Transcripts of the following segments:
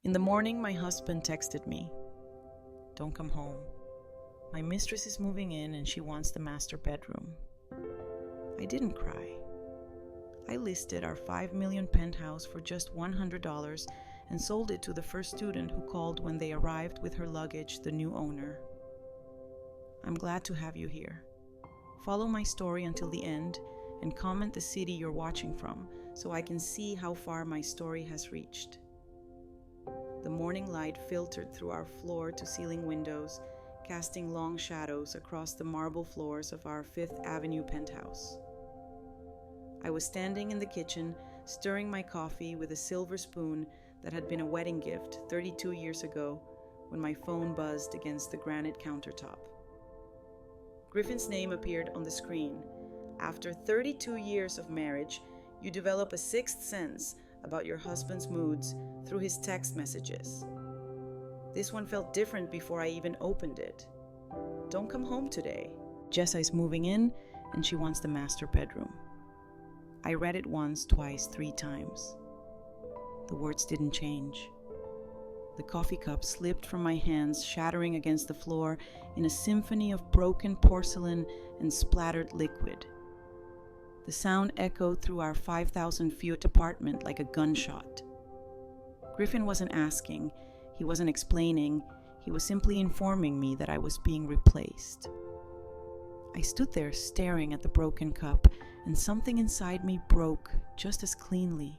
In the morning, my husband texted me, "Don't come home. My mistress is moving in and she wants the master bedroom." I didn't cry. I listed our $5 million penthouse for just $100 and sold it to the first student who called when they arrived with her luggage, the new owner. I'm glad to have you here. Follow my story until the end and comment the city you're watching from so I can see how far my story has reached. The morning light filtered through our floor-to-ceiling windows, casting long shadows across the marble floors of our Fifth Avenue penthouse. I was standing in the kitchen, stirring my coffee with a silver spoon that had been a wedding gift 32 years ago when my phone buzzed against the granite countertop. Griffin's name appeared on the screen. After 32 years of marriage, you develop a sixth sense about your husband's moods through his text messages. This one felt different before I even opened it. "Don't come home today. Jessa is moving in and she wants the master bedroom." I read it once, twice, 3 times. The words didn't change. The coffee cup slipped from my hands, shattering against the floor in a symphony of broken porcelain and splattered liquid. The sound echoed through our 5,000-foot apartment like a gunshot. Griffin wasn't asking, he wasn't explaining, he was simply informing me that I was being replaced. I stood there staring at the broken cup, and something inside me broke just as cleanly.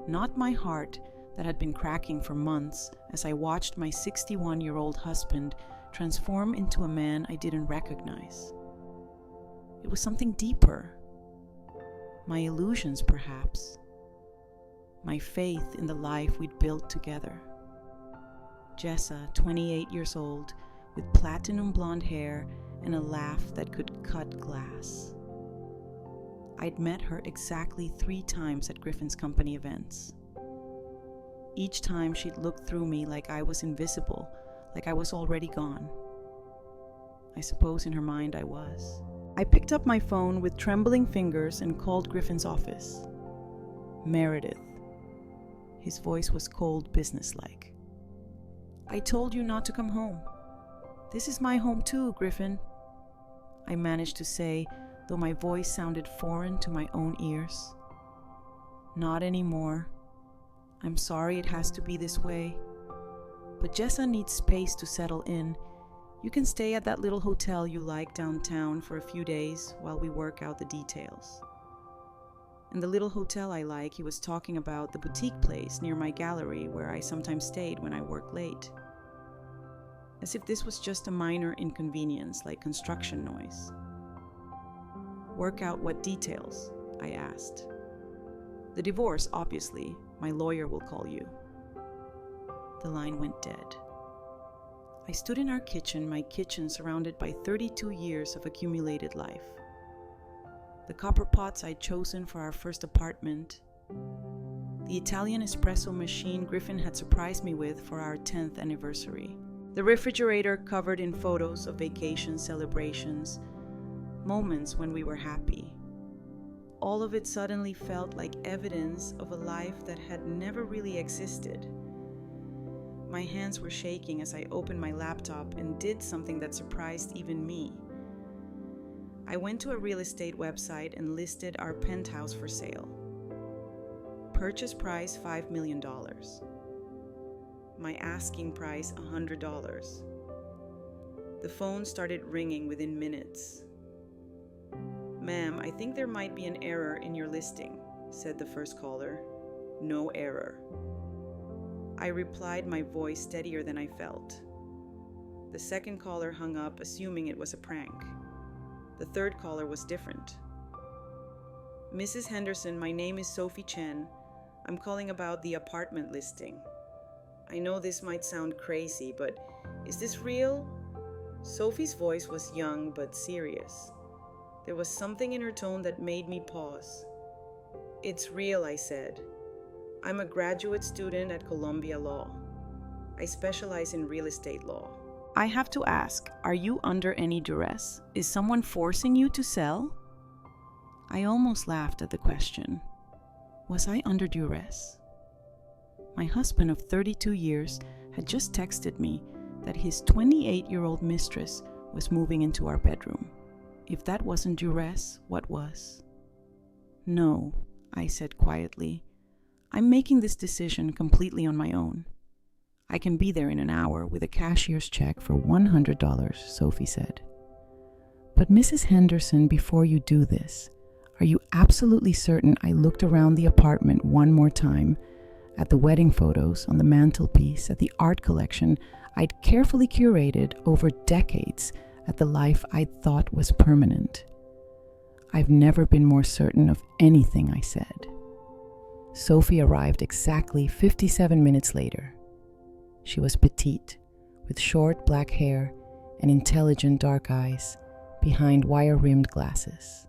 Not my heart that had been cracking for months as I watched my 61-year-old husband transform into a man I didn't recognize. It was something deeper. My illusions, perhaps. My faith in the life we'd built together. Jessa, 28 years old, with platinum blonde hair and a laugh that could cut glass. I'd met her exactly 3 times at Griffin's company events. Each time she'd look through me like I was invisible, like I was already gone. I suppose in her mind I was. I picked up my phone with trembling fingers and called Griffin's office. "Meredith." His voice was cold, businesslike. "I told you not to come home." "This is my home too, Griffin," I managed to say, though my voice sounded foreign to my own ears. "Not anymore. I'm sorry it has to be this way. But Jessa needs space to settle in. You can stay at that little hotel you like downtown for a few days while we work out the details." And the little hotel I like, he was talking about the boutique place near my gallery where I sometimes stayed when I worked late. As if this was just a minor inconvenience like construction noise. "Work out what details?" I asked. "The divorce, obviously. My lawyer will call you." The line went dead. I stood in our kitchen, my kitchen surrounded by 32 years of accumulated life. The copper pots I'd chosen for our first apartment. The Italian espresso machine Griffin had surprised me with for our 10th anniversary. The refrigerator covered in photos of vacation celebrations, moments when we were happy. All of it suddenly felt like evidence of a life that had never really existed. My hands were shaking as I opened my laptop and did something that surprised even me. I went to a real estate website and listed our penthouse for sale. Purchase price $5 million. My asking price $100. The phone started ringing within minutes. "Ma'am, I think there might be an error in your listing," said the first caller. "No error." I replied, my voice steadier than I felt. The second caller hung up, assuming it was a prank. The third caller was different. "Mrs. Henderson, my name is Sophie Chen. I'm calling about the apartment listing. I know this might sound crazy, but is this real?" Sophie's voice was young but serious. There was something in her tone that made me pause. "It's real," I said. "I'm a graduate student at Columbia Law. I specialize in real estate law." "I have to ask, are you under any duress? Is someone forcing you to sell?" I almost laughed at the question. Was I under duress? My husband of 32 years had just texted me that his 28-year-old mistress was moving into our bedroom. If that wasn't duress, what was? No, I said quietly. I'm making this decision completely on my own. I can be there in an hour with a cashier's check for $100, Sophie said. But Mrs. Henderson, before you do this, are you absolutely certain I looked around the apartment one more time, at the wedding photos on the mantelpiece, at the art collection I'd carefully curated over decades, at the life I'd thought was permanent? I've never been more certain of anything I said. Sophie arrived exactly 57 minutes later. She was petite, with short black hair and intelligent dark eyes behind wire-rimmed glasses.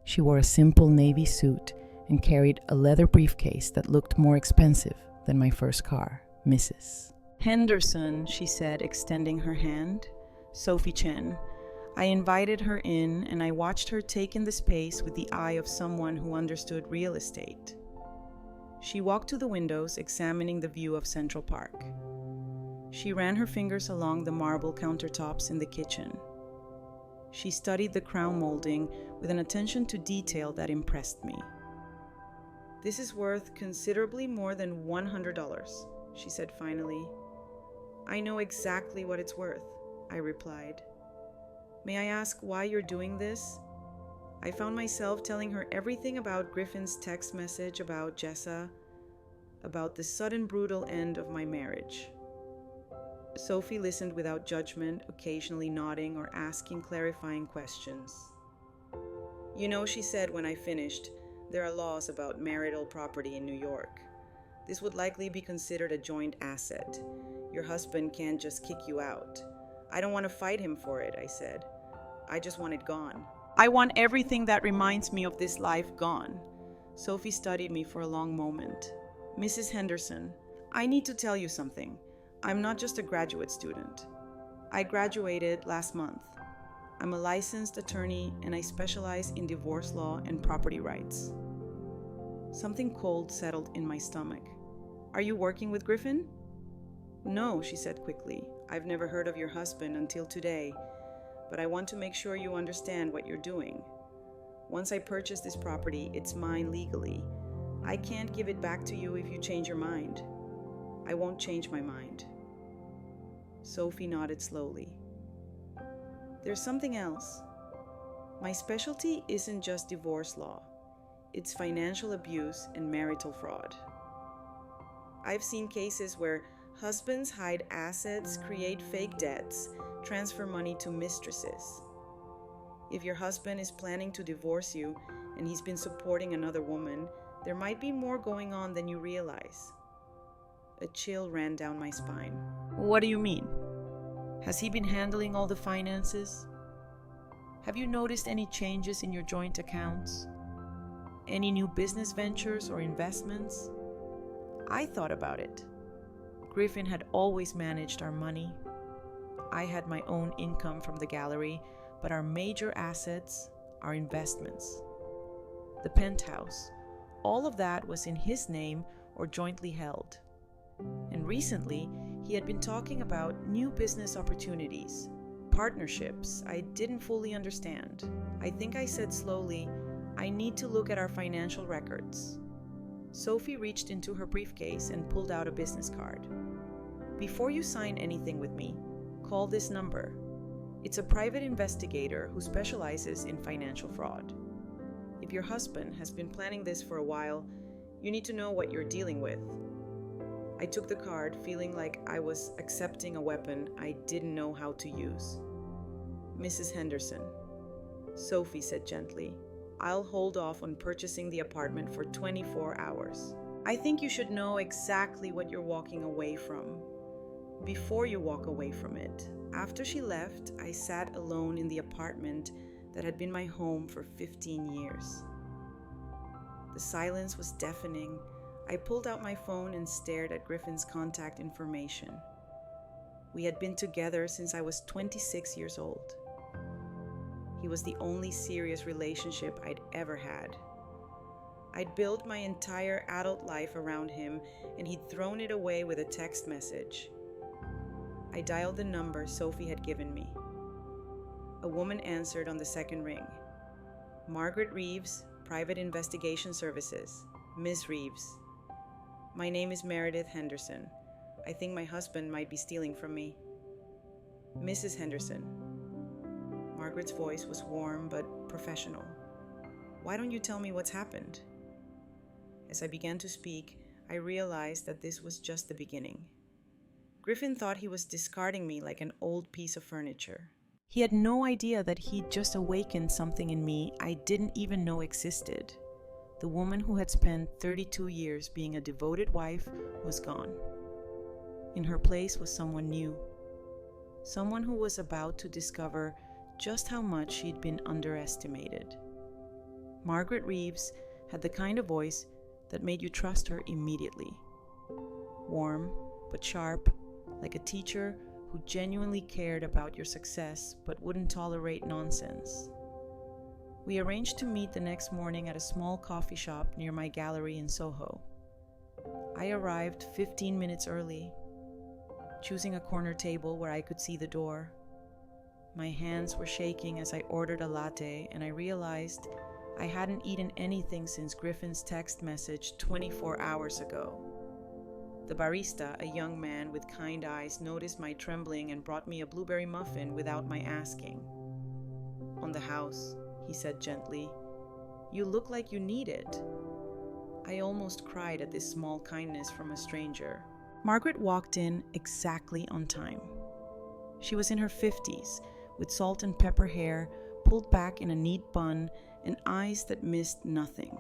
She wore a simple navy suit and carried a leather briefcase that looked more expensive than my first car, Mrs. Henderson, she said, extending her hand. Sophie Chen. I invited her in and I watched her take in the space with the eye of someone who understood real estate. She walked to the windows, examining the view of Central Park. She ran her fingers along the marble countertops in the kitchen. She studied the crown molding with an attention to detail that impressed me. This is worth considerably more than $100, she said finally. I know exactly what it's worth, I replied. May I ask why you're doing this? I found myself telling her everything about Griffin's text message about Jessa, about the sudden brutal end of my marriage. Sophie listened without judgment, occasionally nodding or asking clarifying questions. You know, she said when I finished, there are laws about marital property in New York. This would likely be considered a joint asset. Your husband can't just kick you out. I don't want to fight him for it, I said. I just want it gone. I want everything that reminds me of this life gone. Sophie studied me for a long moment. Mrs. Henderson, I need to tell you something. I'm not just a graduate student. I graduated last month. I'm a licensed attorney and I specialize in divorce law and property rights. Something cold settled in my stomach. Are you working with Griffin? No, she said quickly. I've never heard of your husband until today, but I want to make sure you understand what you're doing. Once I purchase this property, it's mine legally. I can't give it back to you if you change your mind. I won't change my mind. Sophie nodded slowly. There's something else. My specialty isn't just divorce law. It's financial abuse and marital fraud. I've seen cases where husbands hide assets, create fake debts, transfer money to mistresses. If your husband is planning to divorce you and he's been supporting another woman, there might be more going on than you realize. A chill ran down my spine. What do you mean? Has he been handling all the finances? Have you noticed any changes in your joint accounts? Any new business ventures or investments? I thought about it. Griffin had always managed our money. I had my own income from the gallery, but our major assets, our investments. The penthouse, all of that was in his name or jointly held. And recently, he had been talking about new business opportunities, partnerships I didn't fully understand. I think I said slowly, I need to look at our financial records. Sophie reached into her briefcase and pulled out a business card. Before you sign anything with me, call this number. It's a private investigator who specializes in financial fraud. If your husband has been planning this for a while, you need to know what you're dealing with. I took the card, feeling like I was accepting a weapon I didn't know how to use. Mrs. Henderson, Sophie said gently, I'll hold off on purchasing the apartment for 24 hours. I think you should know exactly what you're walking away from before you walk away from it. After she left, I sat alone in the apartment that had been my home for 15 years. The silence was deafening. I pulled out my phone and stared at Griffin's contact information. We had been together since I was 26 years old. He was the only serious relationship I'd ever had. I'd built my entire adult life around him, and he'd thrown it away with a text message. I dialed the number Sophie had given me. A woman answered on the second ring. "Margaret Reeves, Private Investigation Services. Ms. Reeves. My name is Meredith Henderson. I think my husband might be stealing from me." "Mrs. Henderson." Margaret's voice was warm but professional. "Why don't you tell me what's happened?" As I began to speak, I realized that this was just the beginning. Griffin thought he was discarding me like an old piece of furniture. He had no idea that he'd just awakened something in me I didn't even know existed. The woman who had spent 32 years being a devoted wife was gone. In her place was someone new. Someone who was about to discover just how much she'd been underestimated. Margaret Reeves had the kind of voice that made you trust her immediately. Warm but sharp, like a teacher who genuinely cared about your success but wouldn't tolerate nonsense. We arranged to meet the next morning at a small coffee shop near my gallery in Soho. I arrived 15 minutes early, choosing a corner table where I could see the door. My hands were shaking as I ordered a latte, and I realized I hadn't eaten anything since Griffin's text message 24 hours ago. The barista, a young man with kind eyes, noticed my trembling and brought me a blueberry muffin without my asking. "On the house," he said gently. "You look like you need it." I almost cried at this small kindness from a stranger. Margaret walked in exactly on time. She was in her 50s, with salt and pepper hair pulled back in a neat bun and eyes that missed nothing.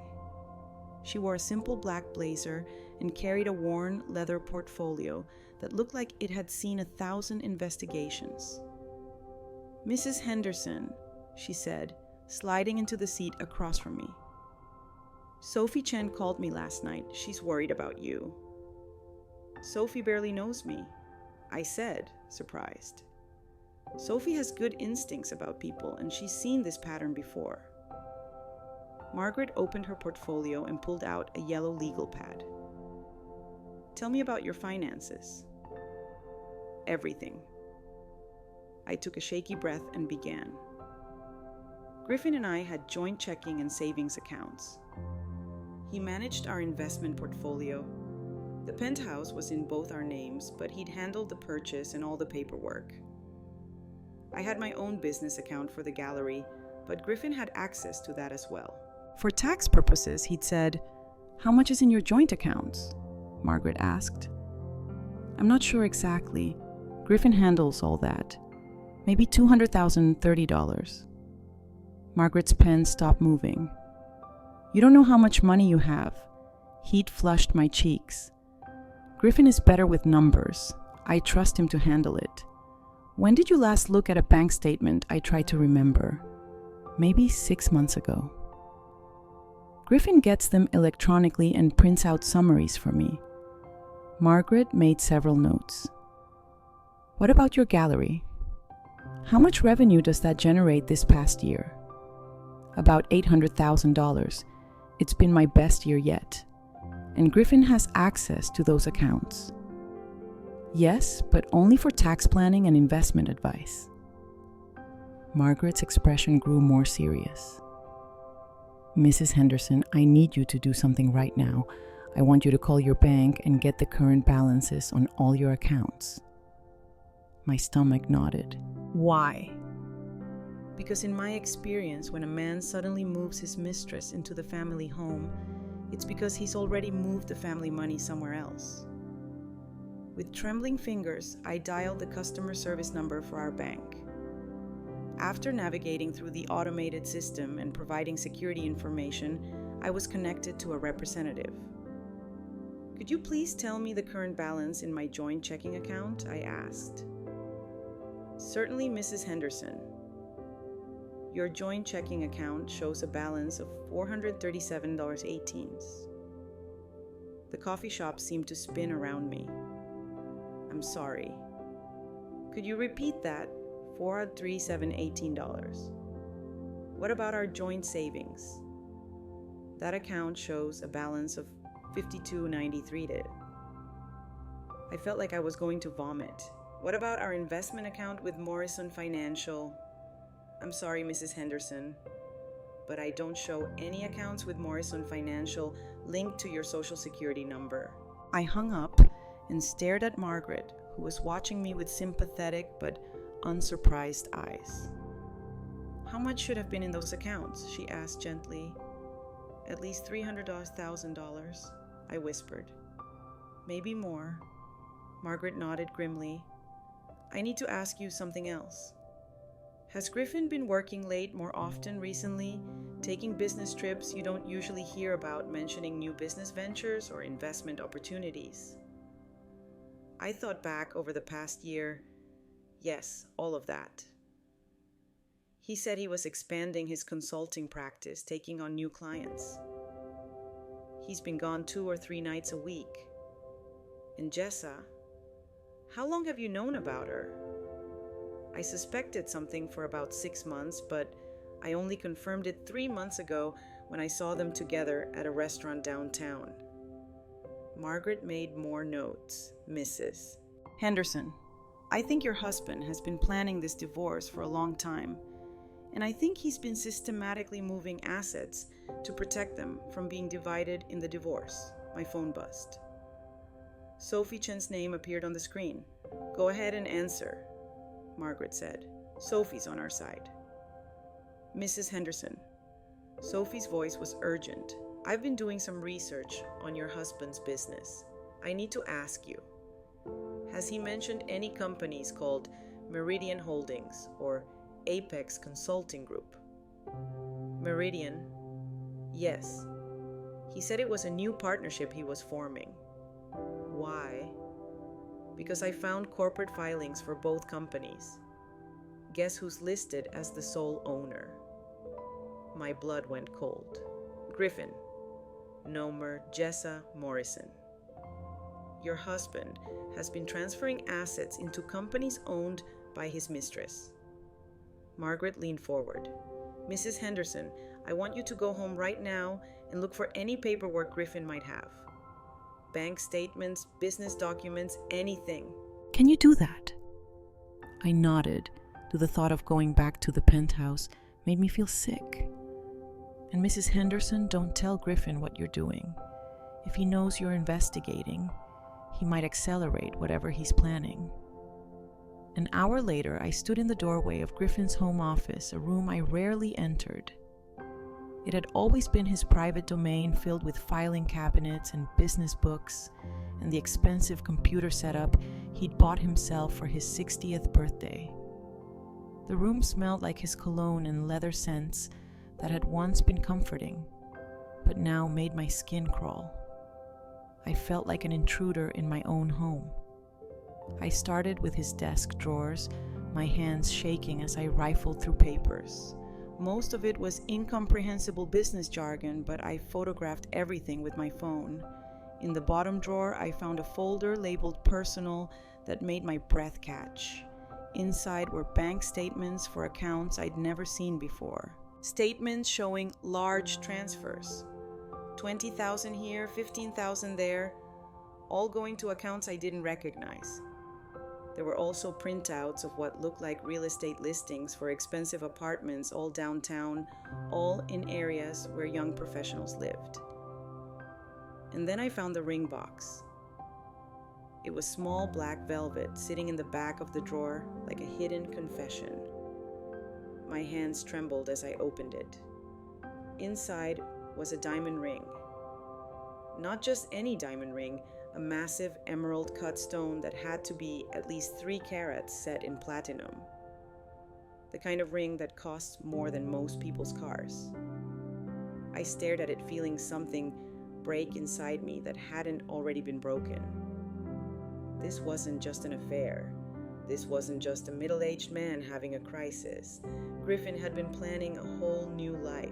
She wore a simple black blazer and carried a worn leather portfolio that looked like it had seen 1,000 investigations. "Mrs. Henderson," she said, sliding into the seat across from me. "Sophie Chen called me last night. She's worried about you." "Sophie barely knows me," I said, surprised. "Sophie has good instincts about people, and she's seen this pattern before." Margaret opened her portfolio and pulled out a yellow legal pad. "Tell me about your finances." "Everything." I took a shaky breath and began. Griffin and I had joint checking and savings accounts. He managed our investment portfolio. The penthouse was in both our names, but he'd handled the purchase and all the paperwork. I had my own business account for the gallery, but Griffin had access to that as well. For tax purposes, he'd said, "How much is in your joint accounts?" Margaret asked. "I'm not sure exactly. Griffin handles all that. Maybe $230. Margaret's pen stopped moving. "You don't know how much money you have." Heat flushed my cheeks. "Griffin is better with numbers. I trust him to handle it." "When did you last look at a bank statement?" I tried to remember. "Maybe 6 months ago." Griffin gets them electronically and prints out summaries for me. Margaret made several notes. "What about your gallery? How much revenue does that generate this past year?" "About $800,000. It's been my best year yet." "And Griffin has access to those accounts?" "Yes, but only for tax planning and investment advice." Margaret's expression grew more serious. "Mrs. Henderson, I need you to do something right now. I want you to call your bank and get the current balances on all your accounts." My stomach nodded. "Why?" "Because in my experience, when a man suddenly moves his mistress into the family home, it's because he's already moved the family money somewhere else." With trembling fingers, I dialed the customer service number for our bank. After navigating through the automated system and providing security information, I was connected to a representative. "Could you please tell me the current balance in my joint checking account?" I asked. "Certainly, Mrs. Henderson. Your joint checking account shows a balance of $437.18. The coffee shop seemed to spin around me. "I'm sorry. Could you repeat that? $437.18. What about our joint savings?" That account shows a balance of $52.93. I felt like I was going to vomit. What about our investment account with Morrison Financial? I'm sorry, Mrs. Henderson, but I don't show any accounts with Morrison Financial linked to your social security number. I hung up and stared at Margaret, who was watching me with sympathetic but unsurprised eyes. How much should have been in those accounts? She asked gently. At least $300,000, I whispered. Maybe more. Margaret nodded grimly. I need to ask you something else. Has Griffin been working late more often recently, taking business trips you don't usually hear about, mentioning new business ventures or investment opportunities? I thought back over the past year. Yes, all of that. He said he was expanding his consulting practice, taking on new clients. He's been gone 2 or 3 nights a week. And Jessa, how long have you known about her? I suspected something for about 6 months, but I only confirmed it 3 months ago when I saw them together at a restaurant downtown. Margaret made more notes. Mrs. Henderson, I think your husband has been planning this divorce for a long time, and I think he's been systematically moving assets to protect them from being divided in the divorce. My phone buzzed. Sophie Chen's name appeared on the screen. Go ahead and answer, Margaret said. Sophie's on our side. Mrs. Henderson. Sophie's voice was urgent. I've been doing some research on your husband's business. I need to ask you, has he mentioned any companies called Meridian Holdings or Apex Consulting Group? Meridian? Yes. He said it was a new partnership he was forming. Why? Because I found corporate filings for both companies. Guess who's listed as the sole owner? My blood went cold. Griffin. Nomer Jessa Morrison. Your husband has been transferring assets into companies owned by his mistress. Margaret leaned forward. Mrs. Henderson, I want you to go home right now and look for any paperwork Griffin might have. Bank statements, business documents, anything. Can you do that? I nodded. To the thought of going back to the penthouse made me feel sick. And Mrs. Henderson, don't tell Griffin what you're doing. If he knows you're investigating, he might accelerate whatever he's planning. An hour later, I stood in the doorway of Griffin's home office, a room I rarely entered. It had always been his private domain, filled with filing cabinets and business books, and the expensive computer setup he'd bought himself for his 60th birthday. The room smelled like his cologne and leather scents that had once been comforting, but now made my skin crawl. I felt like an intruder in my own home. I started with his desk drawers, my hands shaking as I rifled through papers. Most of it was incomprehensible business jargon, but I photographed everything with my phone. In the bottom drawer, I found a folder labeled personal that made my breath catch. Inside were bank statements for accounts I'd never seen before. Statements showing large transfers. 20,000 here, 15,000 there, all going to accounts I didn't recognize. There were also printouts of what looked like real estate listings for expensive apartments all downtown, all in areas where young professionals lived. And then I found the ring box. It was small black velvet sitting in the back of the drawer like a hidden confession. My hands trembled as I opened it. Inside was a diamond ring. Not just any diamond ring, a massive emerald cut stone that had to be at least 3 carats set in platinum. The kind of ring that costs more than most people's cars. I stared at it, feeling something break inside me that hadn't already been broken. This wasn't just an affair. This wasn't just a middle-aged man having a crisis. Griffin had been planning a whole new life,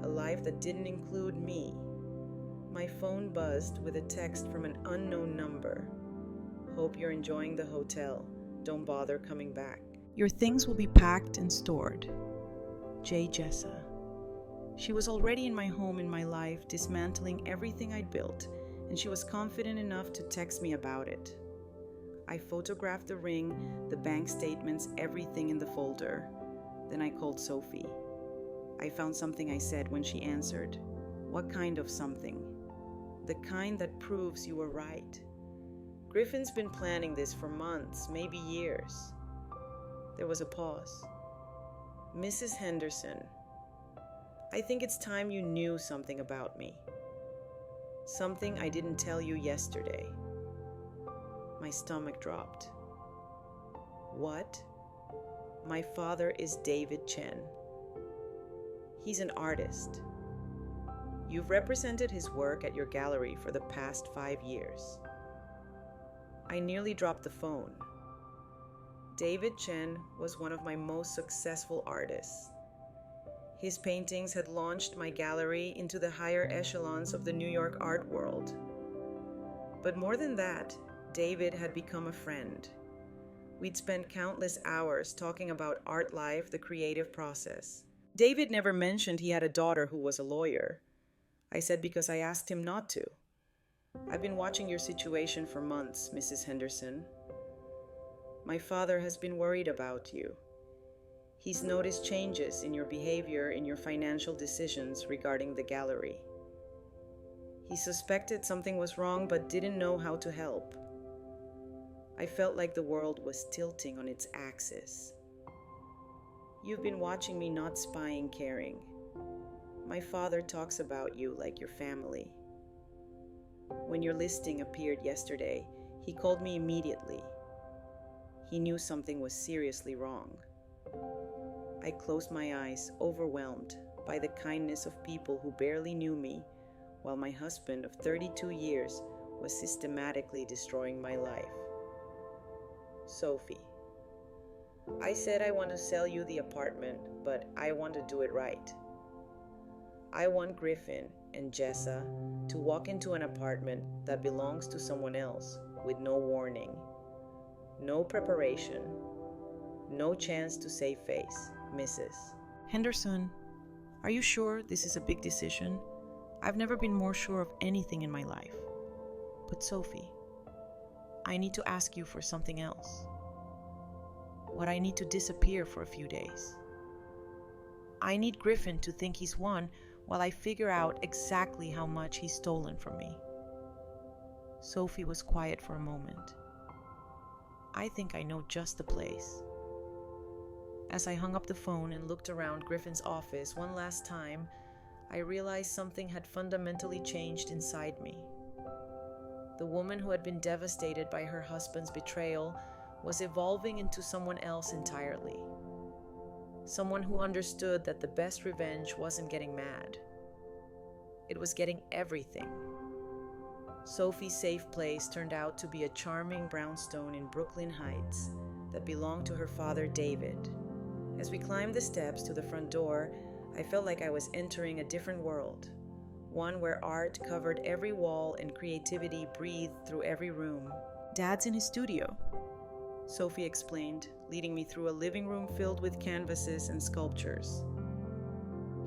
a life that didn't include me. My phone buzzed with a text from an unknown number. Hope you're enjoying the hotel. Don't bother coming back. Your things will be packed and stored. J. Jessa. She was already in my home in my life, dismantling everything I'd built, and she was confident enough to text me about it. I photographed the ring, the bank statements, everything in the folder. Then I called Sophie. I found something I said when she answered. What kind of something? The kind that proves you were right. Griffin's been planning this for months, maybe years. There was a pause. Mrs. Henderson, I think it's time you knew something about me. Something I didn't tell you yesterday. My stomach dropped. What? My father is David Chen. He's an artist. You've represented his work at your gallery for the past 5 years. I nearly dropped the phone. David Chen was one of my most successful artists. His paintings had launched my gallery into the higher echelons of the New York art world. But more than that, David had become a friend. We'd spent countless hours talking about art life, the creative process. David never mentioned he had a daughter who was a lawyer. I said because I asked him not to. I've been watching your situation for months, Mrs. Henderson. My father has been worried about you. He's noticed changes in your behavior, in your financial decisions regarding the gallery. He suspected something was wrong but didn't know how to help. I felt like the world was tilting on its axis. You've been watching me, not spying, caring. My father talks about you like your family. When your listing appeared yesterday, he called me immediately. He knew something was seriously wrong. I closed my eyes, overwhelmed by the kindness of people who barely knew me, while my husband of 32 years was systematically destroying my life. Sophie. I said I want to sell you the apartment, but I want to do it right. I want Griffin and Jessa to walk into an apartment that belongs to someone else with no warning, no preparation, no chance to save face, Mrs. Henderson, are you sure this is a big decision? I've never been more sure of anything in my life. But Sophie, I need to ask you for something else. What I need to disappear for a few days. I need Griffin to think he's won while I figure out exactly how much he's stolen from me. Sophie was quiet for a moment. I think I know just the place. As I hung up the phone and looked around Griffin's office one last time, I realized something had fundamentally changed inside me. The woman who had been devastated by her husband's betrayal was evolving into someone else entirely. Someone who understood that the best revenge wasn't getting mad. It was getting everything. Sophie's safe place turned out to be a charming brownstone in Brooklyn Heights that belonged to her father, David. As we climbed the steps to the front door, I felt like I was entering a different world, one where art covered every wall and creativity breathed through every room. Dad's in his studio, Sophie explained, leading me through a living room filled with canvases and sculptures.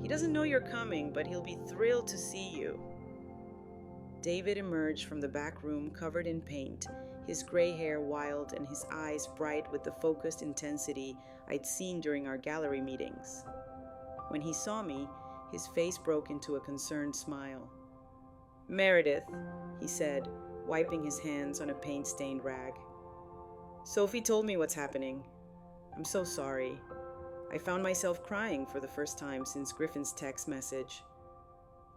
He doesn't know you're coming, but he'll be thrilled to see you. David emerged from the back room covered in paint, his gray hair wild and his eyes bright with the focused intensity I'd seen during our gallery meetings. When he saw me, his face broke into a concerned smile. "Meredith," he said, wiping his hands on a paint-stained rag. "Sophie told me what's happening. I'm so sorry. I found myself crying for the first time since Griffin's text message.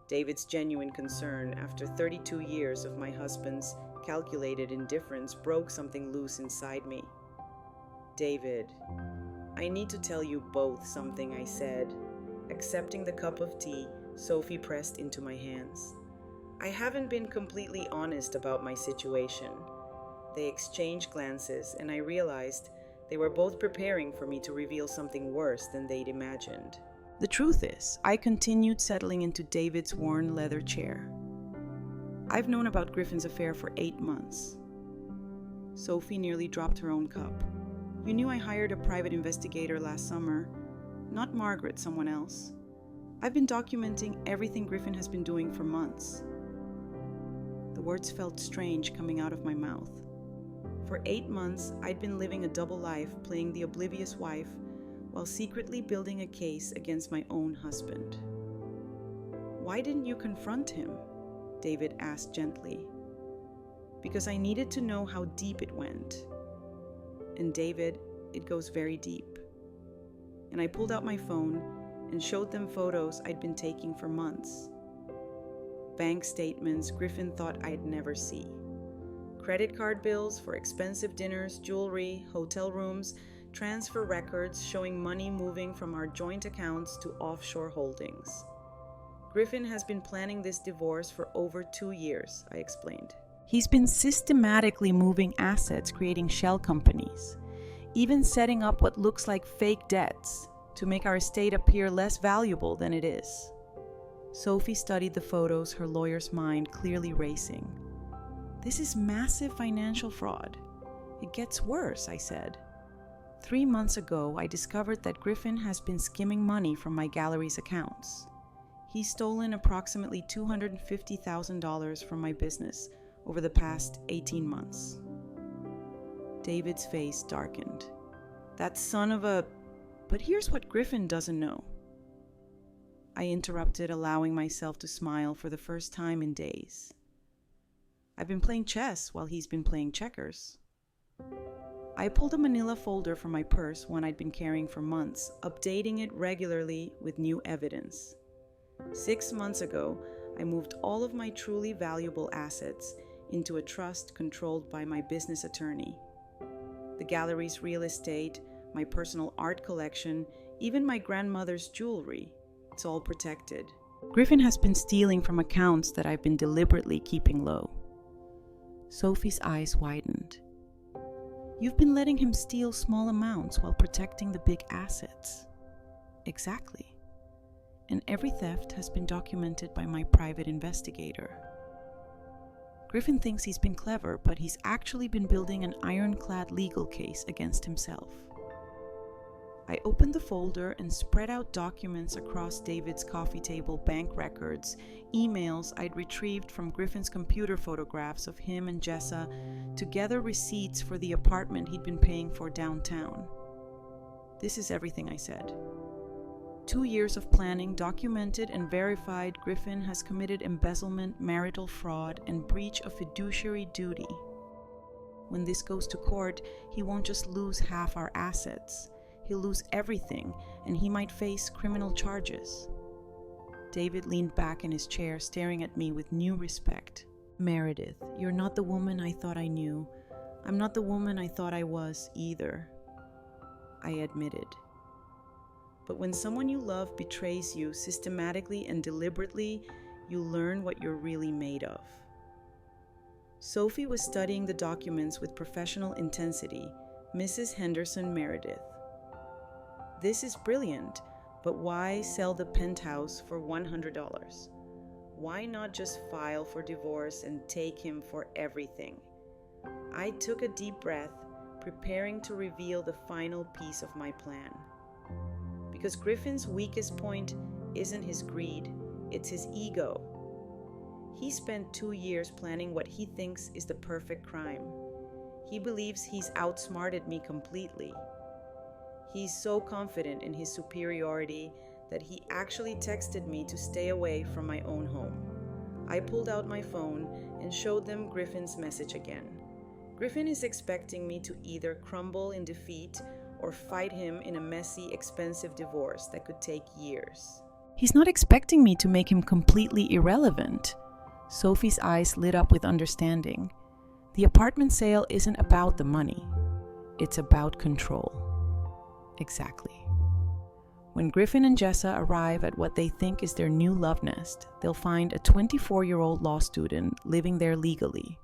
David's genuine concern after 32 years of my husband's calculated indifference broke something loose inside me. David, I need to tell you both something," I said. Accepting the cup of tea Sophie pressed into my hands. "I haven't been completely honest about my situation." They exchanged glances, and I realized they were both preparing for me to reveal something worse than they'd imagined. The truth is, I continued settling into David's worn leather chair. I've known about Griffin's affair for 8 months. Sophie nearly dropped her own cup. "You knew I hired a private investigator last summer. Not Margaret, someone else. I've been documenting everything Griffin has been doing for months. The words felt strange coming out of my mouth. For 8 months, I'd been living a double life, playing the oblivious wife, while secretly building a case against my own husband. "Why didn't you confront him?" David asked gently. "Because I needed to know how deep it went." "And David, it goes very deep." And I pulled out my phone and showed them photos I'd been taking for months. Bank statements Griffin thought I'd never see. Credit card bills for expensive dinners, jewelry, hotel rooms, transfer records showing money moving from our joint accounts to offshore holdings. "Griffin has been planning this divorce for over 2 years," I explained. "He's been systematically moving assets, creating shell companies, even setting up what looks like fake debts to make our estate appear less valuable than it is." Sophie studied the photos, her lawyer's mind clearly racing. "This is massive financial fraud." "It gets worse," I said. 3 months ago, I discovered that Griffin has been skimming money from my gallery's accounts. He's stolen approximately $250,000 from my business over the past 18 months. David's face darkened. "That son of a... But here's what Griffin doesn't know." I interrupted, allowing myself to smile for the first time in days. "I've been playing chess while he's been playing checkers." I pulled a manila folder from my purse, one I'd been carrying for months, updating it regularly with new evidence. 6 months ago, I moved all of my truly valuable assets into a trust controlled by my business attorney. The gallery's real estate, my personal art collection, even my grandmother's jewelry, it's all protected. Griffin has been stealing from accounts that I've been deliberately keeping low. Sophie's eyes widened. "You've been letting him steal small amounts while protecting the big assets." "Exactly. And every theft has been documented by my private investigator." Griffin thinks he's been clever, but he's actually been building an ironclad legal case against himself. I opened the folder and spread out documents across David's coffee table, bank records, emails I'd retrieved from Griffin's computer, photographs of him and Jessa, together receipts for the apartment he'd been paying for downtown. "This is everything," I said. 2 years of planning, documented and verified. Griffin has committed embezzlement, marital fraud, and breach of fiduciary duty. When this goes to court, he won't just lose half our assets. He'll lose everything, and he might face criminal charges. David leaned back in his chair, staring at me with new respect. "Meredith, you're not the woman I thought I knew. I'm not the woman I thought I was either," I admitted. "But when someone you love betrays you systematically and deliberately, you learn what you're really made of." Sophie was studying the documents with professional intensity. Mrs. Henderson Meredith. "This is brilliant, but why sell the penthouse for $100? Why not just file for divorce and take him for everything?" I took a deep breath, preparing to reveal the final piece of my plan. Because Griffin's weakest point isn't his greed, it's his ego. He spent 2 years planning what he thinks is the perfect crime. He believes he's outsmarted me completely. He's so confident in his superiority that he actually texted me to stay away from my own home. I pulled out my phone and showed them Griffin's message again. Griffin is expecting me to either crumble in defeat or fight him in a messy, expensive divorce that could take years. He's not expecting me to make him completely irrelevant. Sophie's eyes lit up with understanding. The apartment sale isn't about the money. It's about control. Exactly. When Griffin and Jessa arrive at what they think is their new love nest, they'll find a 24-year-old law student living there legally.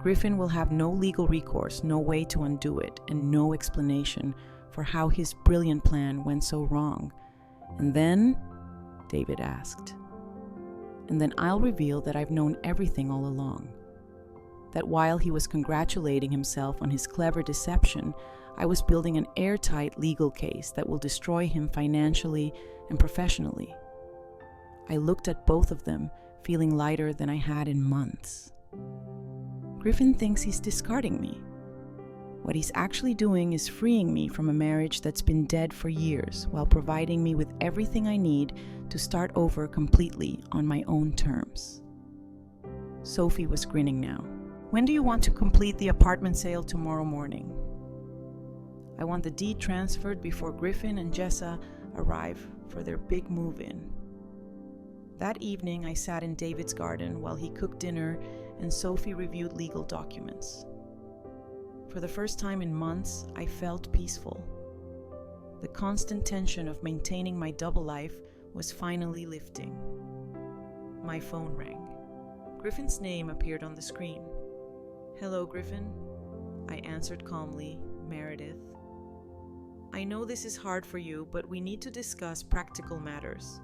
Griffin will have no legal recourse, no way to undo it, and no explanation for how his brilliant plan went so wrong. "And then?" David asked. "And then I'll reveal that I've known everything all along. That while he was congratulating himself on his clever deception, I was building an airtight legal case that will destroy him financially and professionally." I looked at both of them, feeling lighter than I had in months. Griffin thinks he's discarding me. What he's actually doing is freeing me from a marriage that's been dead for years while providing me with everything I need to start over completely on my own terms. Sophie was grinning now. When do you want to complete the apartment sale tomorrow morning? I want the deed transferred before Griffin and Jessa arrive for their big move-in. That evening, I sat in David's garden while he cooked dinner and Sophie reviewed legal documents. For the first time in months, I felt peaceful. The constant tension of maintaining my double life was finally lifting. My phone rang. Griffin's name appeared on the screen. "Hello, Griffin." I answered calmly, "Meredith." "I know this is hard for you, but we need to discuss practical matters.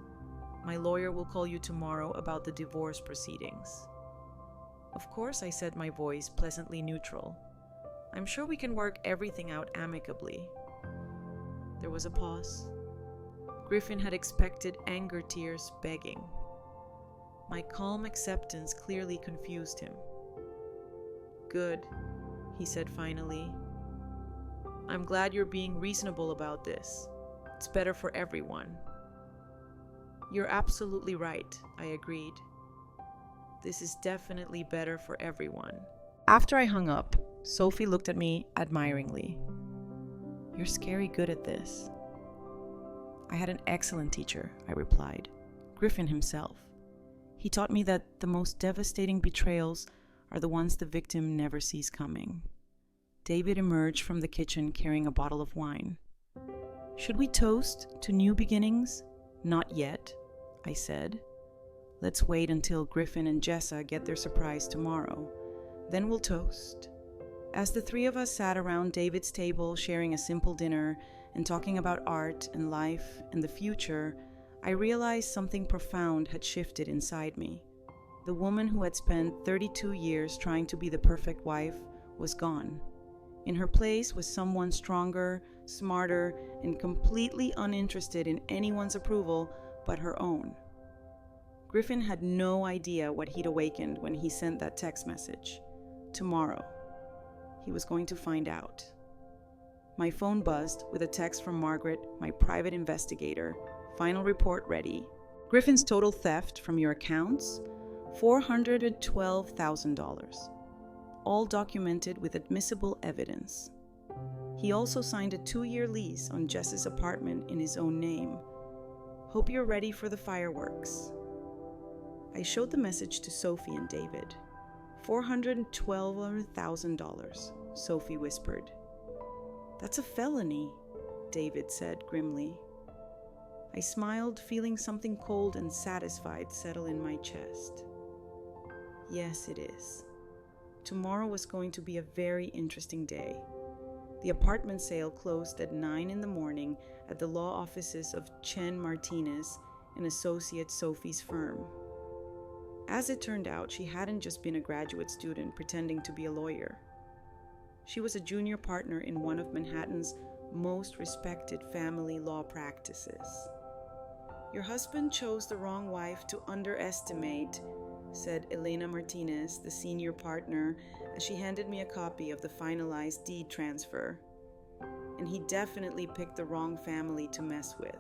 My lawyer will call you tomorrow about the divorce proceedings." "Of course," I said, my voice pleasantly neutral. "I'm sure we can work everything out amicably." There was a pause. Griffin had expected anger tears begging. My calm acceptance clearly confused him. "Good," he said finally. "I'm glad you're being reasonable about this. It's better for everyone." "You're absolutely right," I agreed. "This is definitely better for everyone." After I hung up, Sophie looked at me admiringly. "You're scary good at this." "I had an excellent teacher," I replied. "Griffin himself. He taught me that the most devastating betrayals are the ones the victim never sees coming." David emerged from the kitchen carrying a bottle of wine. "Should we toast to new beginnings?" "Not yet," I said. "Let's wait until Griffin and Jessa get their surprise tomorrow. Then we'll toast." As the three of us sat around David's table sharing a simple dinner and talking about art and life and the future, I realized something profound had shifted inside me. The woman who had spent 32 years trying to be the perfect wife was gone. In her place was someone stronger, smarter, and completely uninterested in anyone's approval but her own. Griffin had no idea what he'd awakened when he sent that text message. Tomorrow, he was going to find out. My phone buzzed with a text from Margaret, my private investigator. "Final report ready. Griffin's total theft from your accounts, $412,000. All documented with admissible evidence. He also signed a 2-year lease on Jess's apartment in his own name. Hope you're ready for the fireworks." I showed the message to Sophie and David. $412,000, Sophie whispered. "That's a felony," David said grimly. I smiled, feeling something cold and satisfied settle in my chest. Yes, it is. Tomorrow was going to be a very interesting day. The apartment sale closed at 9 in the morning at the law offices of Chen Martinez and Associate Sophie's firm. As it turned out, she hadn't just been a graduate student pretending to be a lawyer. She was a junior partner in one of Manhattan's most respected family law practices. "Your husband chose the wrong wife to underestimate," said Elena Martinez, the senior partner, as she handed me a copy of the finalized deed transfer. "And he definitely picked the wrong family to mess with."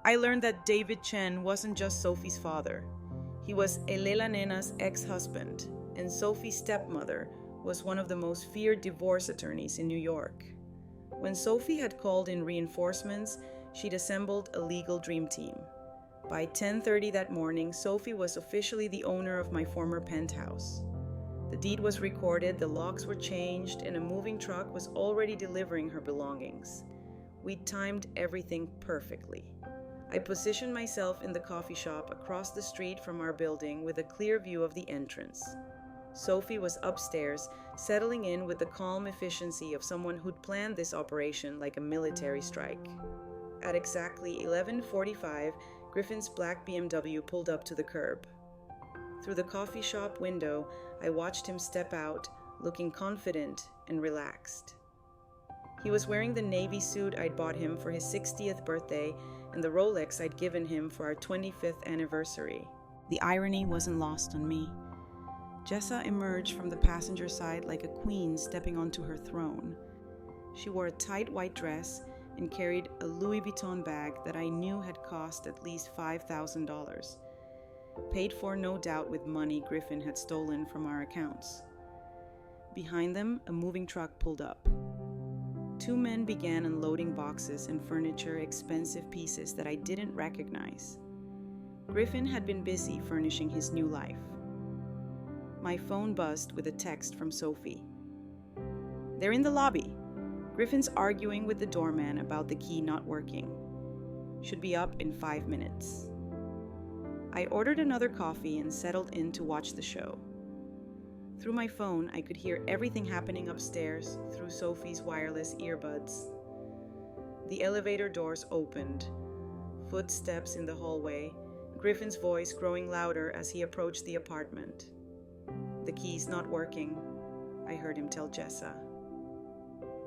I learned that David Chen wasn't just Sophie's father. He was Elela Nena's ex-husband, and Sophie's stepmother was one of the most feared divorce attorneys in New York. When Sophie had called in reinforcements, she'd assembled a legal dream team. By 10:30 that morning, Sophie was officially the owner of my former penthouse. The deed was recorded, the locks were changed, and a moving truck was already delivering her belongings. We'd timed everything perfectly. I positioned myself in the coffee shop across the street from our building with a clear view of the entrance. Sophie was upstairs, settling in with the calm efficiency of someone who'd planned this operation like a military strike. At exactly 11:45, Griffin's black BMW pulled up to the curb. Through the coffee shop window, I watched him step out, looking confident and relaxed. He was wearing the navy suit I'd bought him for his 60th birthday and the Rolex I'd given him for our 25th anniversary. The irony wasn't lost on me. Jessa emerged from the passenger side like a queen stepping onto her throne. She wore a tight white dress and carried a Louis Vuitton bag that I knew had cost at least $5,000. Paid for, no doubt, with money Griffin had stolen from our accounts. Behind them, a moving truck pulled up. Two men began unloading boxes and furniture, expensive pieces that I didn't recognize. Griffin had been busy furnishing his new life. My phone buzzed with a text from Sophie. "They're in the lobby. Griffin's arguing with the doorman about the key not working. Should be up in 5 minutes." I ordered another coffee and settled in to watch the show. Through my phone, I could hear everything happening upstairs through Sophie's wireless earbuds. The elevator doors opened. Footsteps in the hallway, Griffin's voice growing louder as he approached the apartment. "The key's not working," I heard him tell Jessa.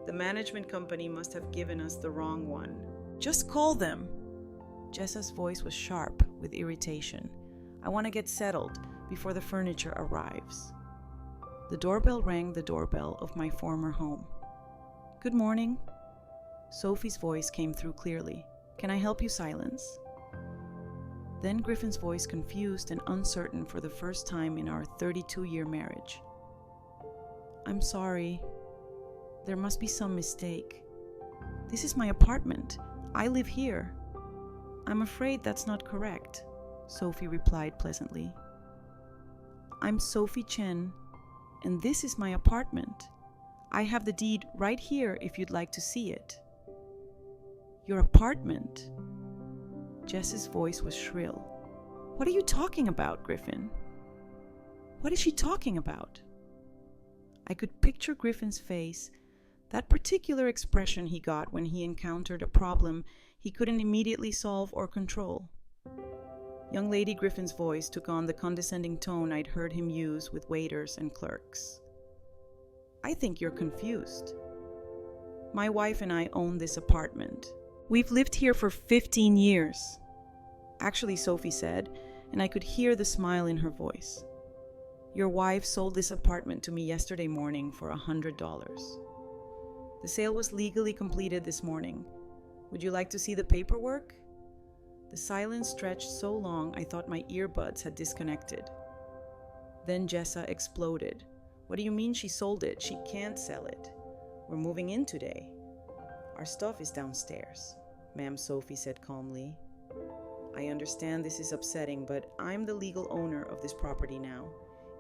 "The management company must have given us the wrong one." "Just call them." Jessa's voice was sharp with irritation. "I want to get settled before the furniture arrives." The doorbell rang, the doorbell of my former home. "Good morning." Sophie's voice came through clearly. "Can I help you, Silence?" Then Griffin's voice, confused and uncertain for the first time in our 32-year marriage. "I'm sorry. There must be some mistake. This is my apartment. I live here." "I'm afraid that's not correct," Sophie replied pleasantly. "I'm Sophie Chen, and this is my apartment. I have the deed right here if you'd like to see it." "Your apartment?" Jess's voice was shrill. "What are you talking about, Griffin? What is she talking about?" I could picture Griffin's face, that particular expression he got when he encountered a problem he couldn't immediately solve or control. Young Lady Griffin's voice took on the condescending tone I'd heard him use with waiters and clerks. "I think you're confused. My wife and I own this apartment. We've lived here for 15 years. Actually," Sophie said, and I could hear the smile in her voice. "Your wife sold this apartment to me yesterday morning for $100. The sale was legally completed this morning. Would you like to see the paperwork?" The silence stretched so long I thought my earbuds had disconnected. Then Jessa exploded. "What do you mean she sold it? She can't sell it. We're moving in today. Our stuff is downstairs," Ma'am Sophie said calmly. "I understand this is upsetting, but I'm the legal owner of this property now.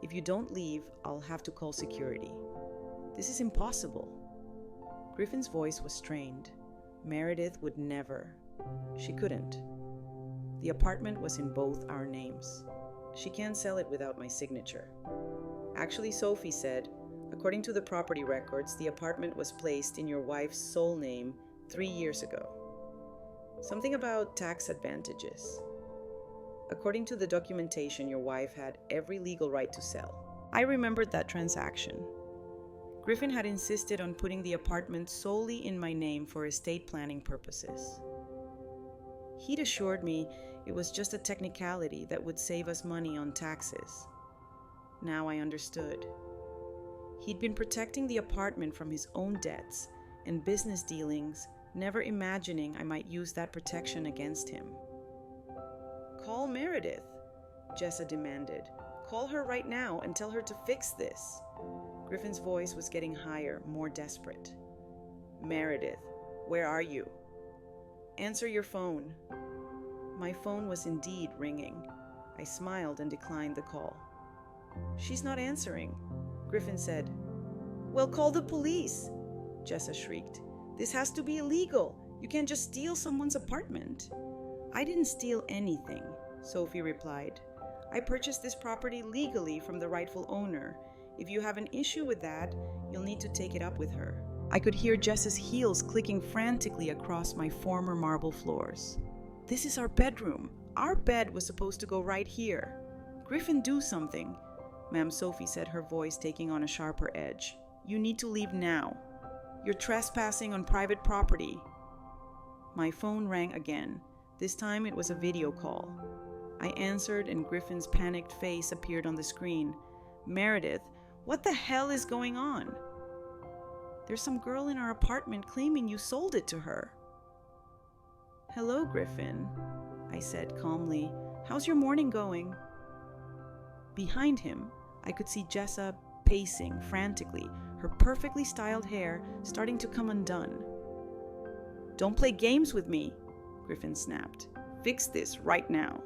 If you don't leave, I'll have to call security. This is impossible." Griffin's voice was strained. Meredith would never. She couldn't. The apartment was in both our names. She can't sell it without my signature. Actually, Sophie said, according to the property records, the apartment was placed in your wife's sole name 3 years ago. Something about tax advantages. According to the documentation, your wife had every legal right to sell. I remembered that transaction. Griffin had insisted on putting the apartment solely in my name for estate planning purposes. He'd assured me it was just a technicality that would save us money on taxes. Now I understood. He'd been protecting the apartment from his own debts and business dealings, never imagining I might use that protection against him. "Call Meredith," Jessa demanded. "Call her right now and tell her to fix this." Griffin's voice was getting higher, more desperate. "Meredith, where are you? Answer your phone." My phone was indeed ringing. I smiled and declined the call. "She's not answering," Griffin said. "Well, call the police," Jessa shrieked. "This has to be illegal. You can't just steal someone's apartment." "I didn't steal anything," Sophie replied. "I purchased this property legally from the rightful owner. If you have an issue with that, you'll need to take it up with her." I could hear Jessa's heels clicking frantically across my former marble floors. "This is our bedroom. Our bed was supposed to go right here. Griffin, do something," Ma'am Sophie said, her voice taking on a sharper edge. "You need to leave now. You're trespassing on private property." My phone rang again, This time it was a video call. I answered and Griffin's panicked face appeared on the screen. "Meredith, what the hell is going on?" "There's some girl in our apartment claiming you sold it to her." "Hello, Griffin," I said calmly. "How's your morning going?" Behind him, I could see Jessa pacing frantically, her perfectly styled hair starting to come undone. "Don't play games with me," Griffin snapped. "Fix this right now.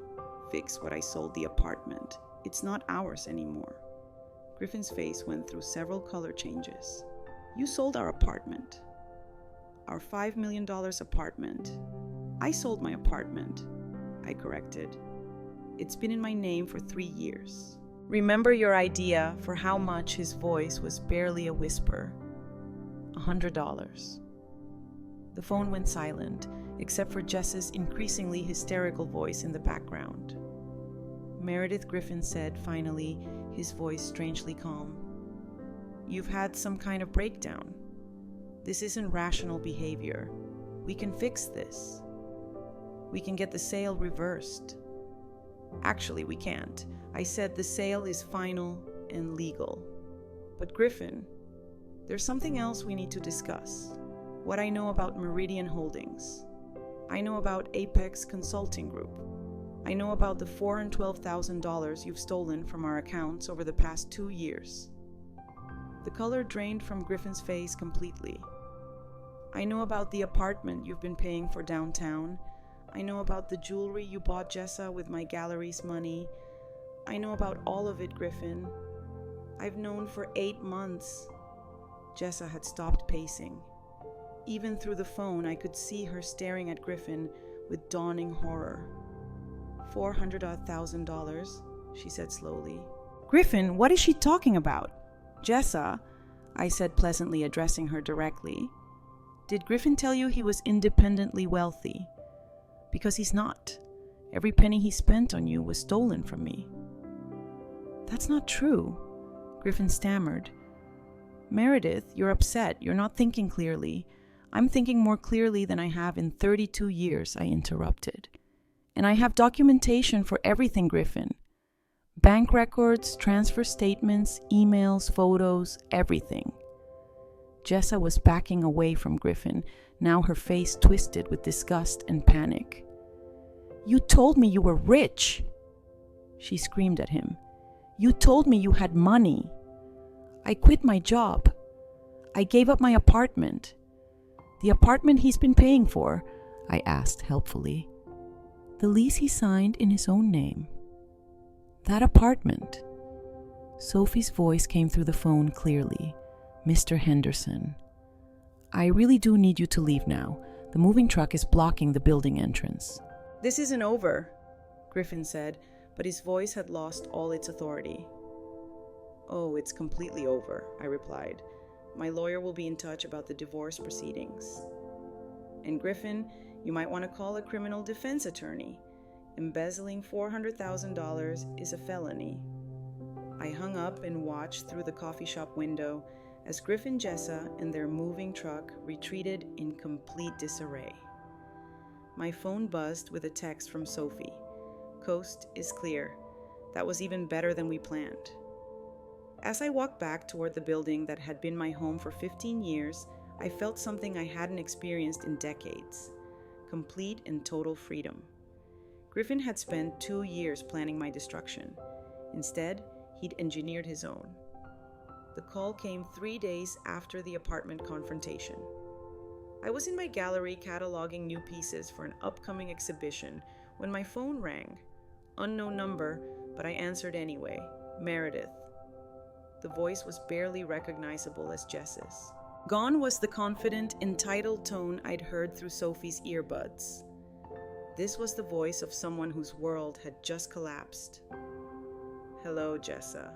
Fix what I sold the apartment. It's not ours anymore." Griffin's face went through several color changes. "You sold our apartment. Our $5 million apartment." "I sold my apartment," I corrected. "It's been in my name for 3 years. Remember your idea for how much?" His voice was barely a whisper. $100. The phone went silent, except for Jess's increasingly hysterical voice in the background. "Meredith," Griffin said finally, his voice strangely calm. "You've had some kind of breakdown. This isn't rational behavior. We can fix this. We can get the sale reversed." "Actually, we can't. I said the sale is final and legal." "But Griffin, there's something else we need to discuss. What I know about Meridian Holdings. I know about Apex Consulting Group. I know about the $412,000 you've stolen from our accounts over the past 2 years." The color drained from Griffin's face completely. "I know about the apartment you've been paying for downtown. I know about the jewelry you bought Jessa with my gallery's money. I know about all of it, Griffin. I've known for 8 months. Jessa had stopped pacing. Even through the phone, I could see her staring at Griffin with dawning horror. $400,000, she said slowly. "Griffin, what is she talking about?" "Jessa," I said pleasantly, addressing her directly. "Did Griffin tell you he was independently wealthy? Because he's not. Every penny he spent on you was stolen from me." "That's not true," Griffin stammered. "Meredith, you're upset. You're not thinking clearly." "I'm thinking more clearly than I have in 32 years, I interrupted. "And I have documentation for everything, Griffin. Bank records, transfer statements, emails, photos, everything." Jessa was backing away from Griffin, now her face twisted with disgust and panic. "You told me you were rich!" she screamed at him. "You told me you had money. I quit my job. I gave up my apartment." "The apartment he's been paying for?" I asked helpfully. "The lease he signed in his own name." "That apartment." Sophie's voice came through the phone clearly. "Mr. Henderson, I really do need you to leave now. The moving truck is blocking the building entrance." "This isn't over," Griffin said, but his voice had lost all its authority. "Oh, it's completely over," I replied. "My lawyer will be in touch about the divorce proceedings. And Griffin, you might want to call a criminal defense attorney. Embezzling $400,000 is a felony." I hung up and watched through the coffee shop window as Griffin, Jessa, and their moving truck retreated in complete disarray. My phone buzzed with a text from Sophie. "Coast is clear. That was even better than we planned." As I walked back toward the building that had been my home for 15 years, I felt something I hadn't experienced in decades: complete and total freedom. Griffin had spent 2 years planning my destruction. Instead, he'd engineered his own. The call came 3 days after the apartment confrontation. I was in my gallery cataloging new pieces for an upcoming exhibition when my phone rang. Unknown number, but I answered anyway. "Meredith." The voice was barely recognizable as Jess's. Gone was the confident, entitled tone I'd heard through Sophie's earbuds. This was the voice of someone whose world had just collapsed. "Hello, Jessa,"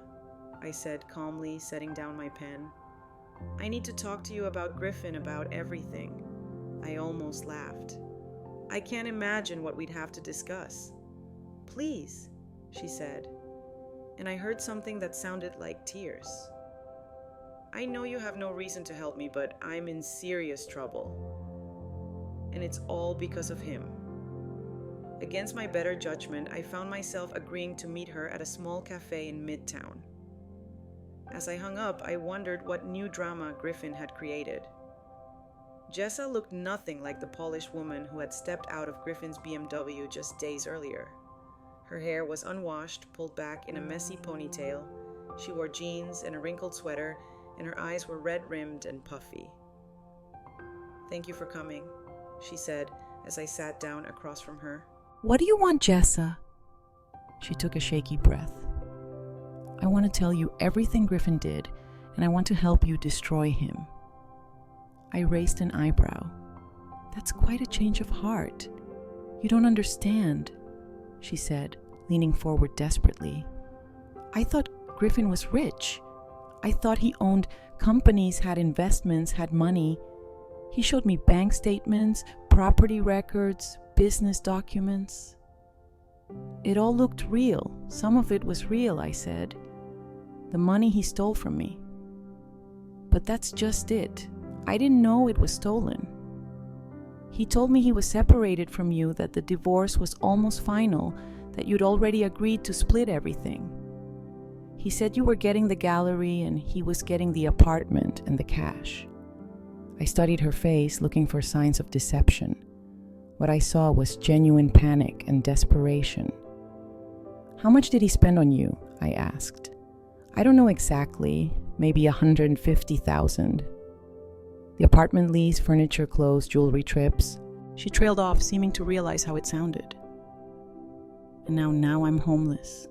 I said calmly, setting down my pen. "I need to talk to you about Griffin, about everything." I almost laughed. "I can't imagine what we'd have to discuss." "Please," she said, and I heard something that sounded like tears. "I know you have no reason to help me, but I'm in serious trouble. And it's all because of him." Against my better judgment, I found myself agreeing to meet her at a small cafe in Midtown. As I hung up, I wondered what new drama Griffin had created. Jessa looked nothing like the polished woman who had stepped out of Griffin's BMW just days earlier. Her hair was unwashed, pulled back in a messy ponytail. She wore jeans and a wrinkled sweater, and her eyes were red-rimmed and puffy. "Thank you for coming," she said as I sat down across from her. "What do you want, Jessa?" She took a shaky breath. "I want to tell you everything Griffin did, and I want to help you destroy him." I raised an eyebrow. "That's quite a change of heart. You don't understand," she said, leaning forward desperately. "I thought Griffin was rich. I thought he owned companies, had investments, had money. He showed me bank statements, property records, business documents. It all looked real. Some of it was real," I said. "The money he stole from me. But that's just it. I didn't know it was stolen. He told me he was separated from you, that the divorce was almost final, that you'd already agreed to split everything. He said you were getting the gallery and he was getting the apartment and the cash." I studied her face, looking for signs of deception. What I saw was genuine panic and desperation. "How much did he spend on you?" I asked. "I don't know exactly, maybe $150,000. The apartment lease, furniture, clothes, jewelry, trips." She trailed off, seeming to realize how it sounded. "And now I'm homeless.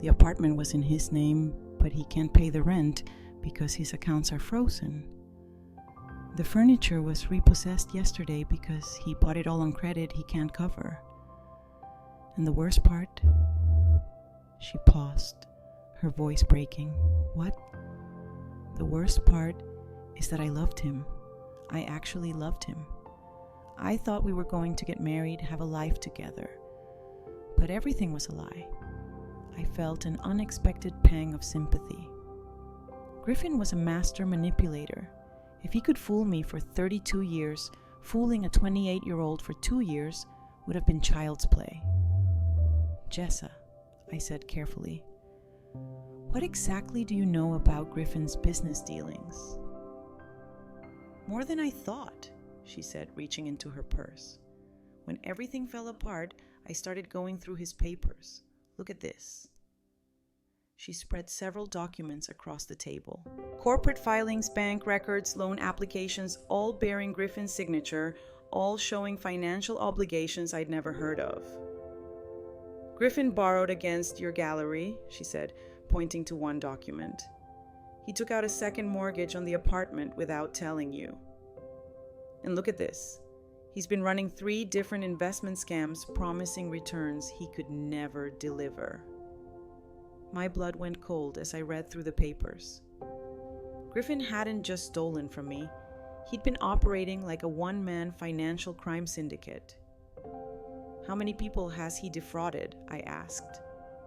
The apartment was in his name, but he can't pay the rent because his accounts are frozen. The furniture was repossessed yesterday because he bought it all on credit he can't cover. And the worst part..." She paused, her voice breaking. "What?" "The worst part is that I loved him. I actually loved him. I thought we were going to get married, have a life together. But everything was a lie." I felt an unexpected pang of sympathy. Griffin was a master manipulator. If he could fool me for 32 years, fooling a 28-year-old for 2 years would have been child's play. "Jessa," I said carefully, "what exactly do you know about Griffin's business dealings?" "More than I thought," she said, reaching into her purse. "When everything fell apart, I started going through his papers. Look at this." She spread several documents across the table. Corporate filings, bank records, loan applications, all bearing Griffin's signature, all showing financial obligations I'd never heard of. "Griffin borrowed against your gallery," she said, pointing to one document. "He took out a second mortgage on the apartment without telling you. And look at this. He's been running 3 different investment scams promising returns he could never deliver." My blood went cold as I read through the papers. Griffin hadn't just stolen from me. He'd been operating like a one-man financial crime syndicate. "How many people has he defrauded?" I asked.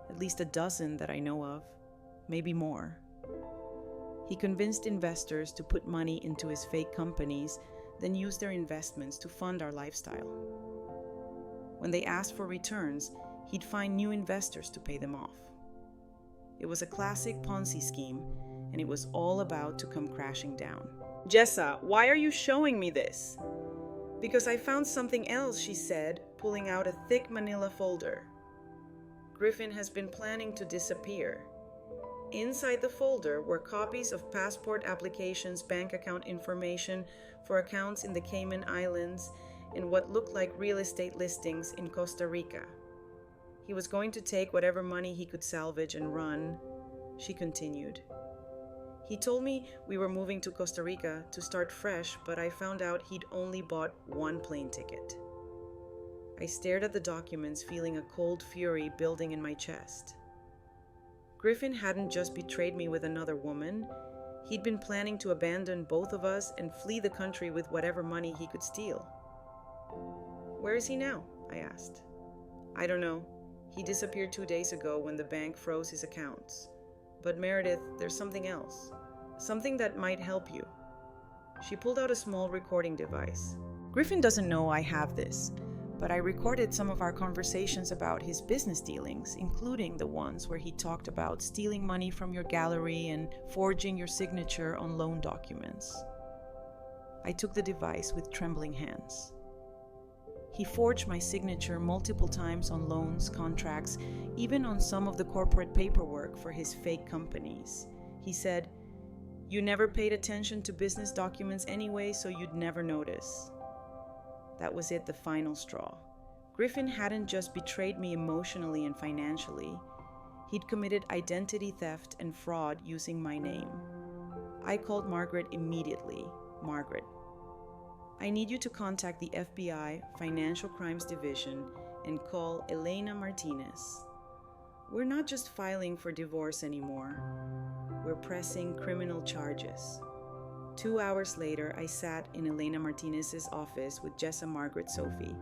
"At least a dozen that I know of, maybe more." "He convinced investors to put money into his fake companies, then use their investments to fund our lifestyle. When they asked for returns, he'd find new investors to pay them off. It was a classic Ponzi scheme, and it was all about to come crashing down." "Jessa, why are you showing me this?" "Because I found something else," she said, pulling out a thick manila folder. "Griffin has been planning to disappear. Inside the folder were copies of passport applications, bank account information for accounts in the Cayman Islands, and what looked like real estate listings in Costa Rica. He was going to take whatever money he could salvage and run," she continued. "He told me we were moving to Costa Rica to start fresh, but I found out he'd only bought 1 plane ticket." I stared at the documents, feeling a cold fury building in my chest. Griffin hadn't just betrayed me with another woman. He'd been planning to abandon both of us and flee the country with whatever money he could steal. "Where is he now?" I asked. "I don't know. He disappeared 2 days ago when the bank froze his accounts. But Meredith, there's something else. Something that might help you." She pulled out a small recording device. "Griffin doesn't know I have this, but I recorded some of our conversations about his business dealings, including the ones where he talked about stealing money from your gallery and forging your signature on loan documents. I took the device with trembling hands. He forged my signature multiple times on loans, contracts, even on some of the corporate paperwork for his fake companies. He said, "You never paid attention to business documents anyway, so you'd never notice." That was it, the final straw. Griffin hadn't just betrayed me emotionally and financially. He'd committed identity theft and fraud using my name. I called Margaret immediately. "Margaret, I need you to contact the FBI Financial Crimes Division and call Elena Martinez. We're not just filing for divorce anymore. We're pressing criminal charges." 2 hours later, I sat in Elena Martinez's office with Jessa Margaret Sophie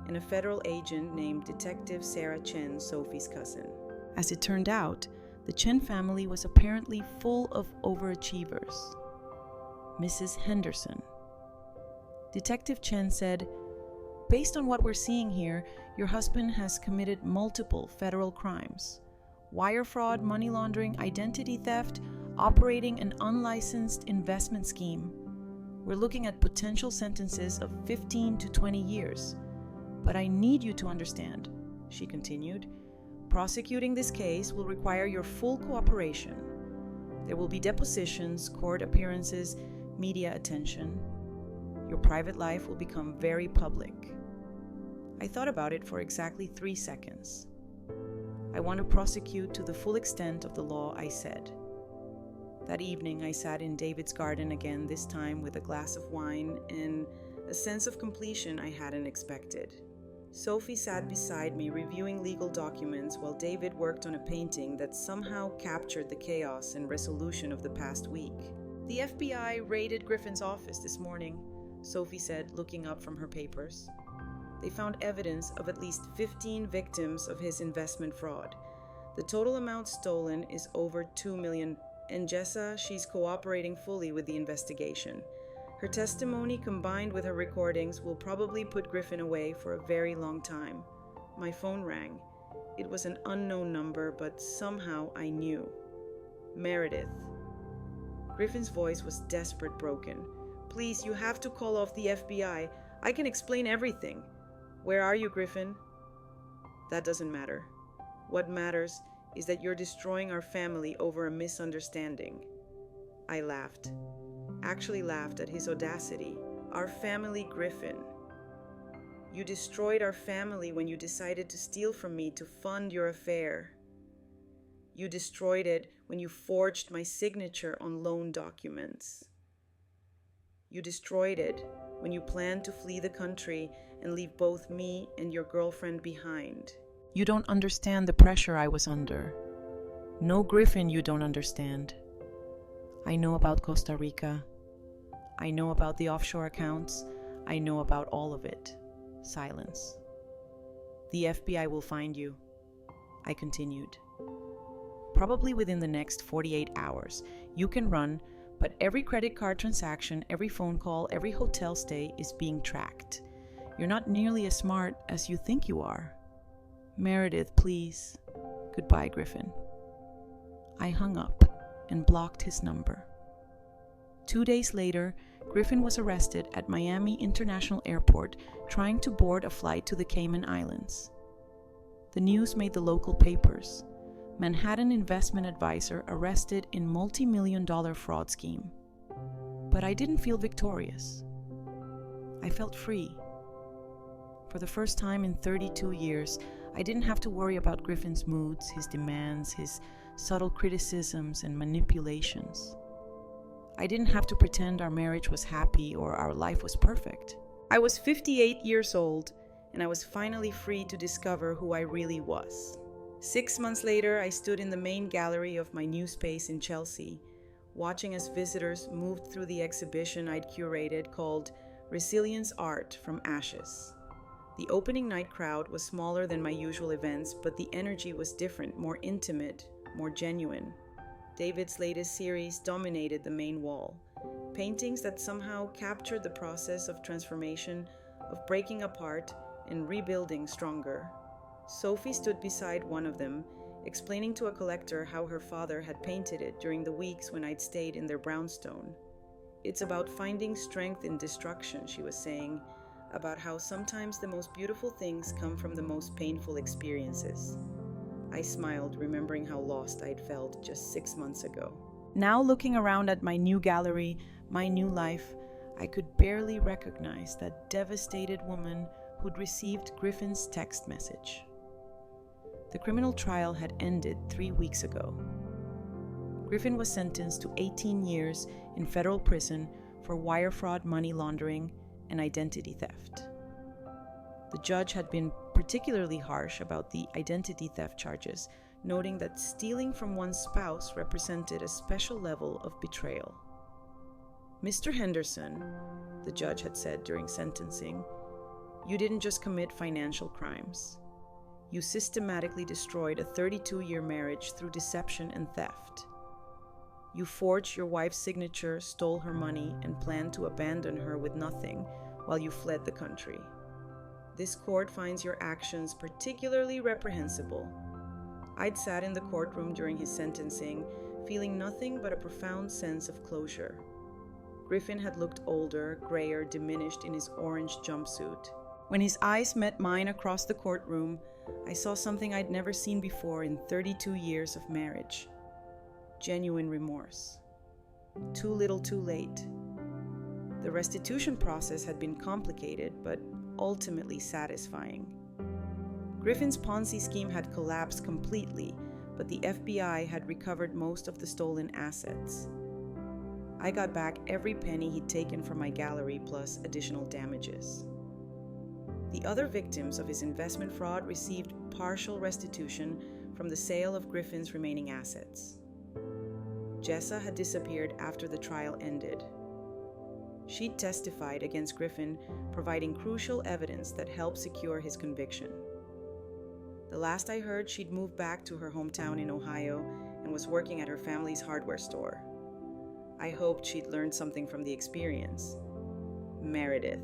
and a federal agent named Detective Sarah Chen, Sophie's cousin. As it turned out, the Chen family was apparently full of overachievers. Mrs. Henderson. Detective Chen said, "Based on what we're seeing here, your husband has committed multiple federal crimes. Wire fraud, money laundering, identity theft, operating an unlicensed investment scheme. We're looking at potential sentences of 15 to 20 years. But I need you to understand," she continued, "prosecuting this case will require your full cooperation. There will be depositions, court appearances, media attention. Your private life will become very public." I thought about it for exactly 3 seconds. "I want to prosecute to the full extent of the law," I said. That evening, I sat in David's garden again, this time with a glass of wine and a sense of completion I hadn't expected. Sophie sat beside me reviewing legal documents while David worked on a painting that somehow captured the chaos and resolution of the past week. "The FBI raided Griffin's office this morning," Sophie said, looking up from her papers. "They found evidence of at least 15 victims of his investment fraud. The total amount stolen is over $2 million. And Jessa, she's cooperating fully with the investigation. Her testimony combined with her recordings will probably put Griffin away for a very long time." My phone rang. It was an unknown number, but somehow I knew. "Meredith." Griffin's voice was desperate, broken. "Please, you have to call off the FBI. I can explain everything." "Where are you, Griffin?" "That doesn't matter. What matters is that you're destroying our family over a misunderstanding." I laughed. Actually laughed at his audacity. "Our family, Griffin. You destroyed our family when you decided to steal from me to fund your affair. You destroyed it when you forged my signature on loan documents. You destroyed it when you planned to flee the country and leave both me and your girlfriend behind. You don't understand the pressure I was under. No, Griffin, you don't understand. I know about Costa Rica. I know about the offshore accounts. I know about all of it." Silence. "The FBI will find you," I continued. "Probably within the next 48 hours. You can run, but every credit card transaction, every phone call, every hotel stay is being tracked. You're not nearly as smart as you think you are. Meredith, please. Goodbye, Griffin." I hung up and blocked his number. 2 days later, Griffin was arrested at Miami International Airport trying to board a flight to the Cayman Islands. The news made the local papers. Manhattan investment advisor arrested in multi-million-dollar fraud scheme. But I didn't feel victorious. I felt free. For the first time in 32 years, I didn't have to worry about Griffin's moods, his demands, his subtle criticisms and manipulations. I didn't have to pretend our marriage was happy or our life was perfect. I was 58 years old, and I was finally free to discover who I really was. 6 months later, I stood in the main gallery of my new space in Chelsea, watching as visitors moved through the exhibition I'd curated called Resilience Art from Ashes. The opening night crowd was smaller than my usual events, but the energy was different, more intimate, more genuine. David's latest series dominated the main wall. Paintings that somehow captured the process of transformation, of breaking apart, and rebuilding stronger. Sophie stood beside one of them, explaining to a collector how her father had painted it during the weeks when I'd stayed in their brownstone. It's about finding strength in destruction, she was saying, about how sometimes the most beautiful things come from the most painful experiences. I smiled, remembering how lost I'd felt just 6 months ago. Now looking around at my new gallery, my new life, I could barely recognize that devastated woman who'd received Griffin's text message. The criminal trial had ended 3 weeks ago. Griffin was sentenced to 18 years in federal prison for wire fraud, money laundering, and identity theft. The judge had been particularly harsh about the identity theft charges, noting that stealing from one's spouse represented a special level of betrayal. "Mr. Henderson," the judge had said during sentencing, "you didn't just commit financial crimes. You systematically destroyed a 32-year marriage through deception and theft. You forged your wife's signature, stole her money, and planned to abandon her with nothing while you fled the country. This court finds your actions particularly reprehensible." I'd sat in the courtroom during his sentencing, feeling nothing but a profound sense of closure. Griffin had looked older, grayer, diminished in his orange jumpsuit. When his eyes met mine across the courtroom, I saw something I'd never seen before in 32 years of marriage. Genuine remorse. Too little too late. The restitution process had been complicated, but ultimately satisfying. Griffin's Ponzi scheme had collapsed completely, but the FBI had recovered most of the stolen assets. I got back every penny he'd taken from my gallery, plus additional damages. The other victims of his investment fraud received partial restitution from the sale of Griffin's remaining assets. Jessa had disappeared after the trial ended. She'd testified against Griffin, providing crucial evidence that helped secure his conviction. The last I heard, she'd moved back to her hometown in Ohio and was working at her family's hardware store. I hoped she'd learned something from the experience. Meredith.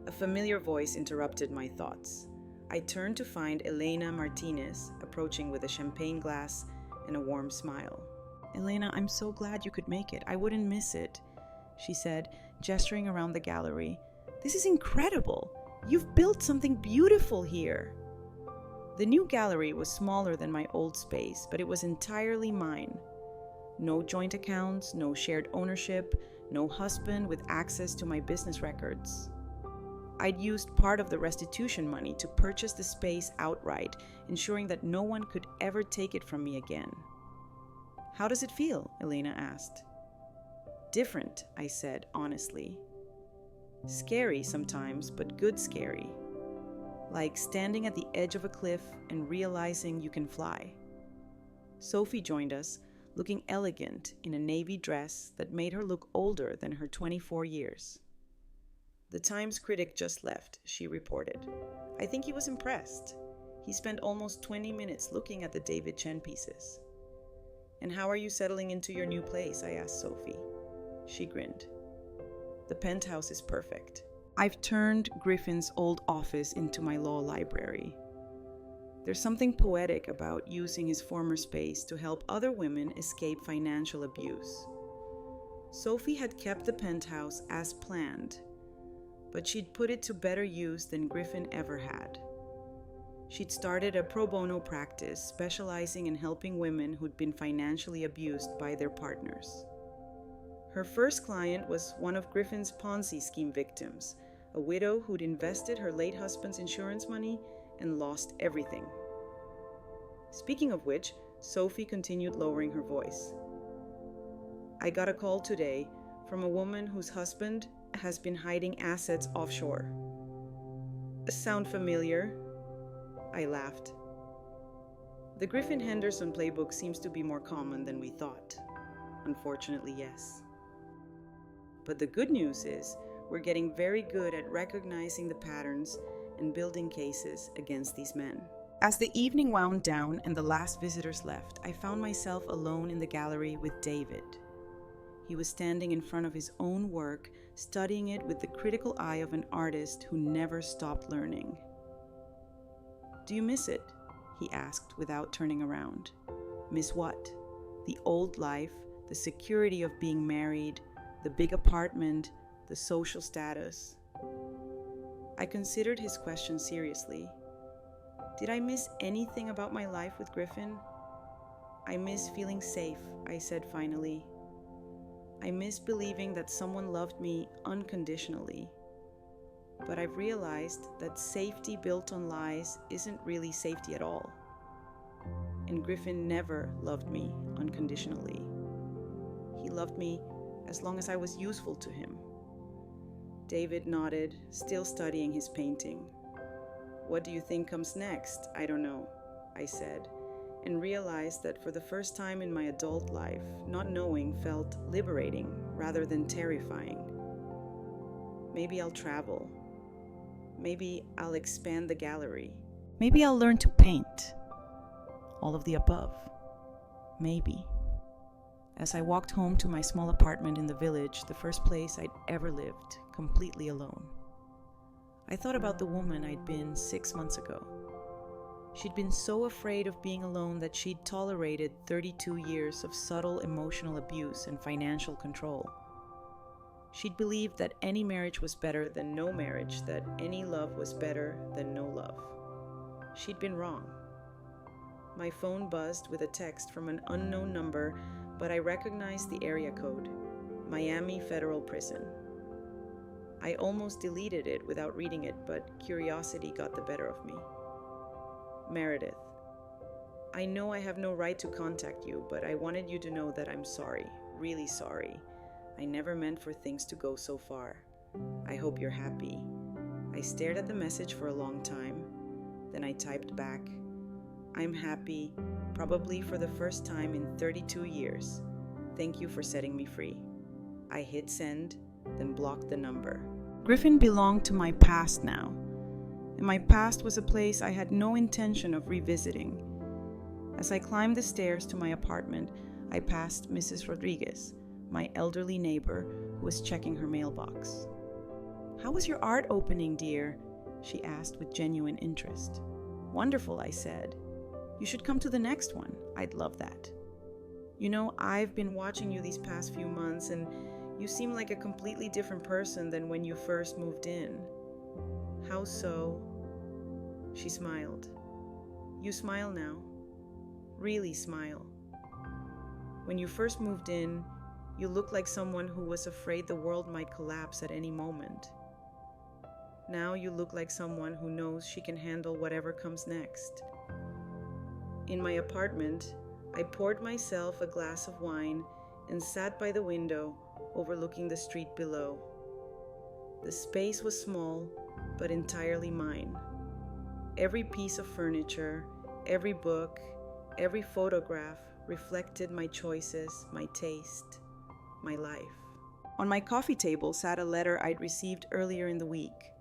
A familiar voice interrupted my thoughts. I turned to find Elena Martinez approaching with a champagne glass and a warm smile. "Elena, I'm so glad you could make it. I wouldn't miss it," she said, gesturing around the gallery. "This is incredible. You've built something beautiful here." The new gallery was smaller than my old space, but it was entirely mine. No joint accounts, no shared ownership, no husband with access to my business records. I'd used part of the restitution money to purchase the space outright, ensuring that no one could ever take it from me again. "How does it feel?" Elena asked. "Different," I said honestly. "Scary sometimes, but good scary. Like standing at the edge of a cliff and realizing you can fly." Sophie joined us, looking elegant in a navy dress that made her look older than her 24 years. "The Times critic just left," she reported. "I think he was impressed. He spent almost 20 minutes looking at the David Chen pieces." "And how are you settling into your new place?" I asked Sophie. She grinned. "The penthouse is perfect. I've turned Griffin's old office into my law library. There's something poetic about using his former space to help other women escape financial abuse." Sophie had kept the penthouse as planned, but she'd put it to better use than Griffin ever had. She'd started a pro bono practice specializing in helping women who'd been financially abused by their partners. Her first client was one of Griffin's Ponzi scheme victims, a widow who'd invested her late husband's insurance money and lost everything. Speaking of which, Sophie continued lowering her voice. "I got a call today from a woman whose husband has been hiding assets offshore." "Sound familiar?" I laughed. "The Griffin Henderson playbook seems to be more common than we thought." "Unfortunately, yes. But the good news is we're getting very good at recognizing the patterns and building cases against these men." As the evening wound down and the last visitors left, I found myself alone in the gallery with David. He was standing in front of his own work, studying it with the critical eye of an artist who never stopped learning. "Do you miss it?" he asked without turning around. "Miss what? The old life, the security of being married, the big apartment, the social status?" I considered his question seriously. Did I miss anything about my life with Griffin? "I miss feeling safe," I said finally. "I miss believing that someone loved me unconditionally. But I've realized that safety built on lies isn't really safety at all. And Griffin never loved me unconditionally. He loved me as long as I was useful to him." David nodded, still studying his painting. "What do you think comes next?" "I don't know," I said, and realized that for the first time in my adult life, not knowing felt liberating rather than terrifying. Maybe I'll travel. Maybe I'll expand the gallery. Maybe I'll learn to paint. All of the above. Maybe. As I walked home to my small apartment in the village, the first place I'd ever lived, completely alone, I thought about the woman I'd been 6 months ago. She'd been so afraid of being alone that she'd tolerated 32 years of subtle emotional abuse and financial control. She'd believed that any marriage was better than no marriage, that any love was better than no love. She'd been wrong. My phone buzzed with a text from an unknown number, but I recognized the area code, Miami Federal Prison. I almost deleted it without reading it, but curiosity got the better of me. "Meredith, I know I have no right to contact you, but I wanted you to know that I'm sorry, really sorry. I never meant for things to go so far. I hope you're happy." I stared at the message for a long time. Then I typed back, "I'm happy, probably for the first time in 32 years. Thank you for setting me free." I hit send, then blocked the number. Griffin belonged to my past now, and my past was a place I had no intention of revisiting. As I climbed the stairs to my apartment, I passed Mrs. Rodriguez, my elderly neighbor, who was checking her mailbox. "How was your art opening, dear?" she asked with genuine interest. "Wonderful," I said. "You should come to the next one. I'd love that. You know, I've been watching you these past few months, and you seem like a completely different person than when you first moved in." "How so?" She smiled. "You smile now. Really smile. When you first moved in, you looked like someone who was afraid the world might collapse at any moment. Now you look like someone who knows she can handle whatever comes next." In my apartment, I poured myself a glass of wine and sat by the window, overlooking the street below. The space was small, but entirely mine. Every piece of furniture, every book, every photograph reflected my choices, my taste, my life. On my coffee table sat a letter I'd received earlier in the week.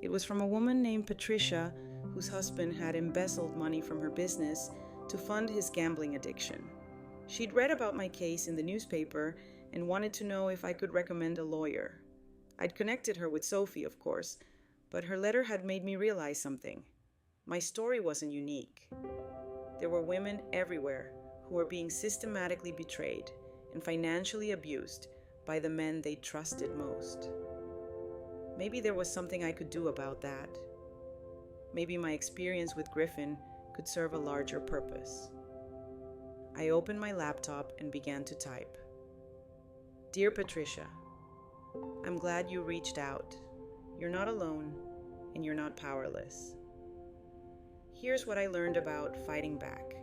It was from a woman named Patricia, whose husband had embezzled money from her business to fund his gambling addiction. She'd read about my case in the newspaper and wanted to know if I could recommend a lawyer. I'd connected her with Sophie, of course, but her letter had made me realize something. My story wasn't unique. There were women everywhere who were being systematically betrayed and financially abused by the men they trusted most. Maybe there was something I could do about that. Maybe my experience with Griffin could serve a larger purpose. I opened my laptop and began to type. "Dear Patricia, I'm glad you reached out. You're not alone, and you're not powerless. Here's what I learned about fighting back.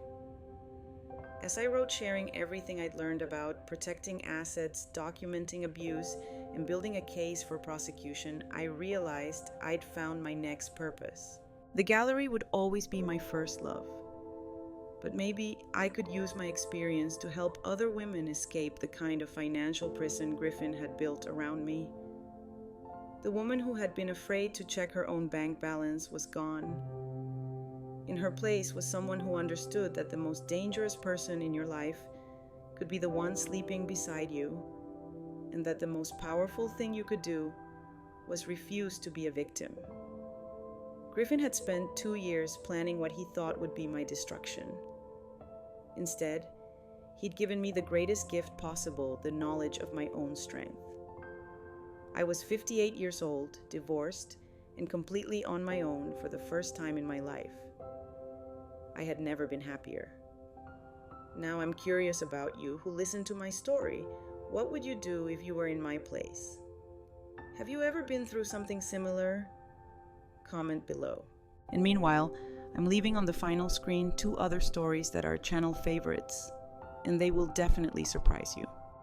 As I wrote sharing everything I'd learned about protecting assets, documenting abuse, and building a case for prosecution, I realized I'd found my next purpose. The gallery would always be my first love. But maybe I could use my experience to help other women escape the kind of financial prison Griffin had built around me. The woman who had been afraid to check her own bank balance was gone. In her place was someone who understood that the most dangerous person in your life could be the one sleeping beside you, and that the most powerful thing you could do was refuse to be a victim. Griffin had spent 2 years planning what he thought would be my destruction. Instead, he'd given me the greatest gift possible, the knowledge of my own strength. I was 58 years old, divorced, and completely on my own for the first time in my life. I had never been happier. Now I'm curious about you who listened to my story. What would you do if you were in my place? Have you ever been through something similar? Comment below. And meanwhile, I'm leaving on the final screen 2 other stories that are channel favorites, and they will definitely surprise you.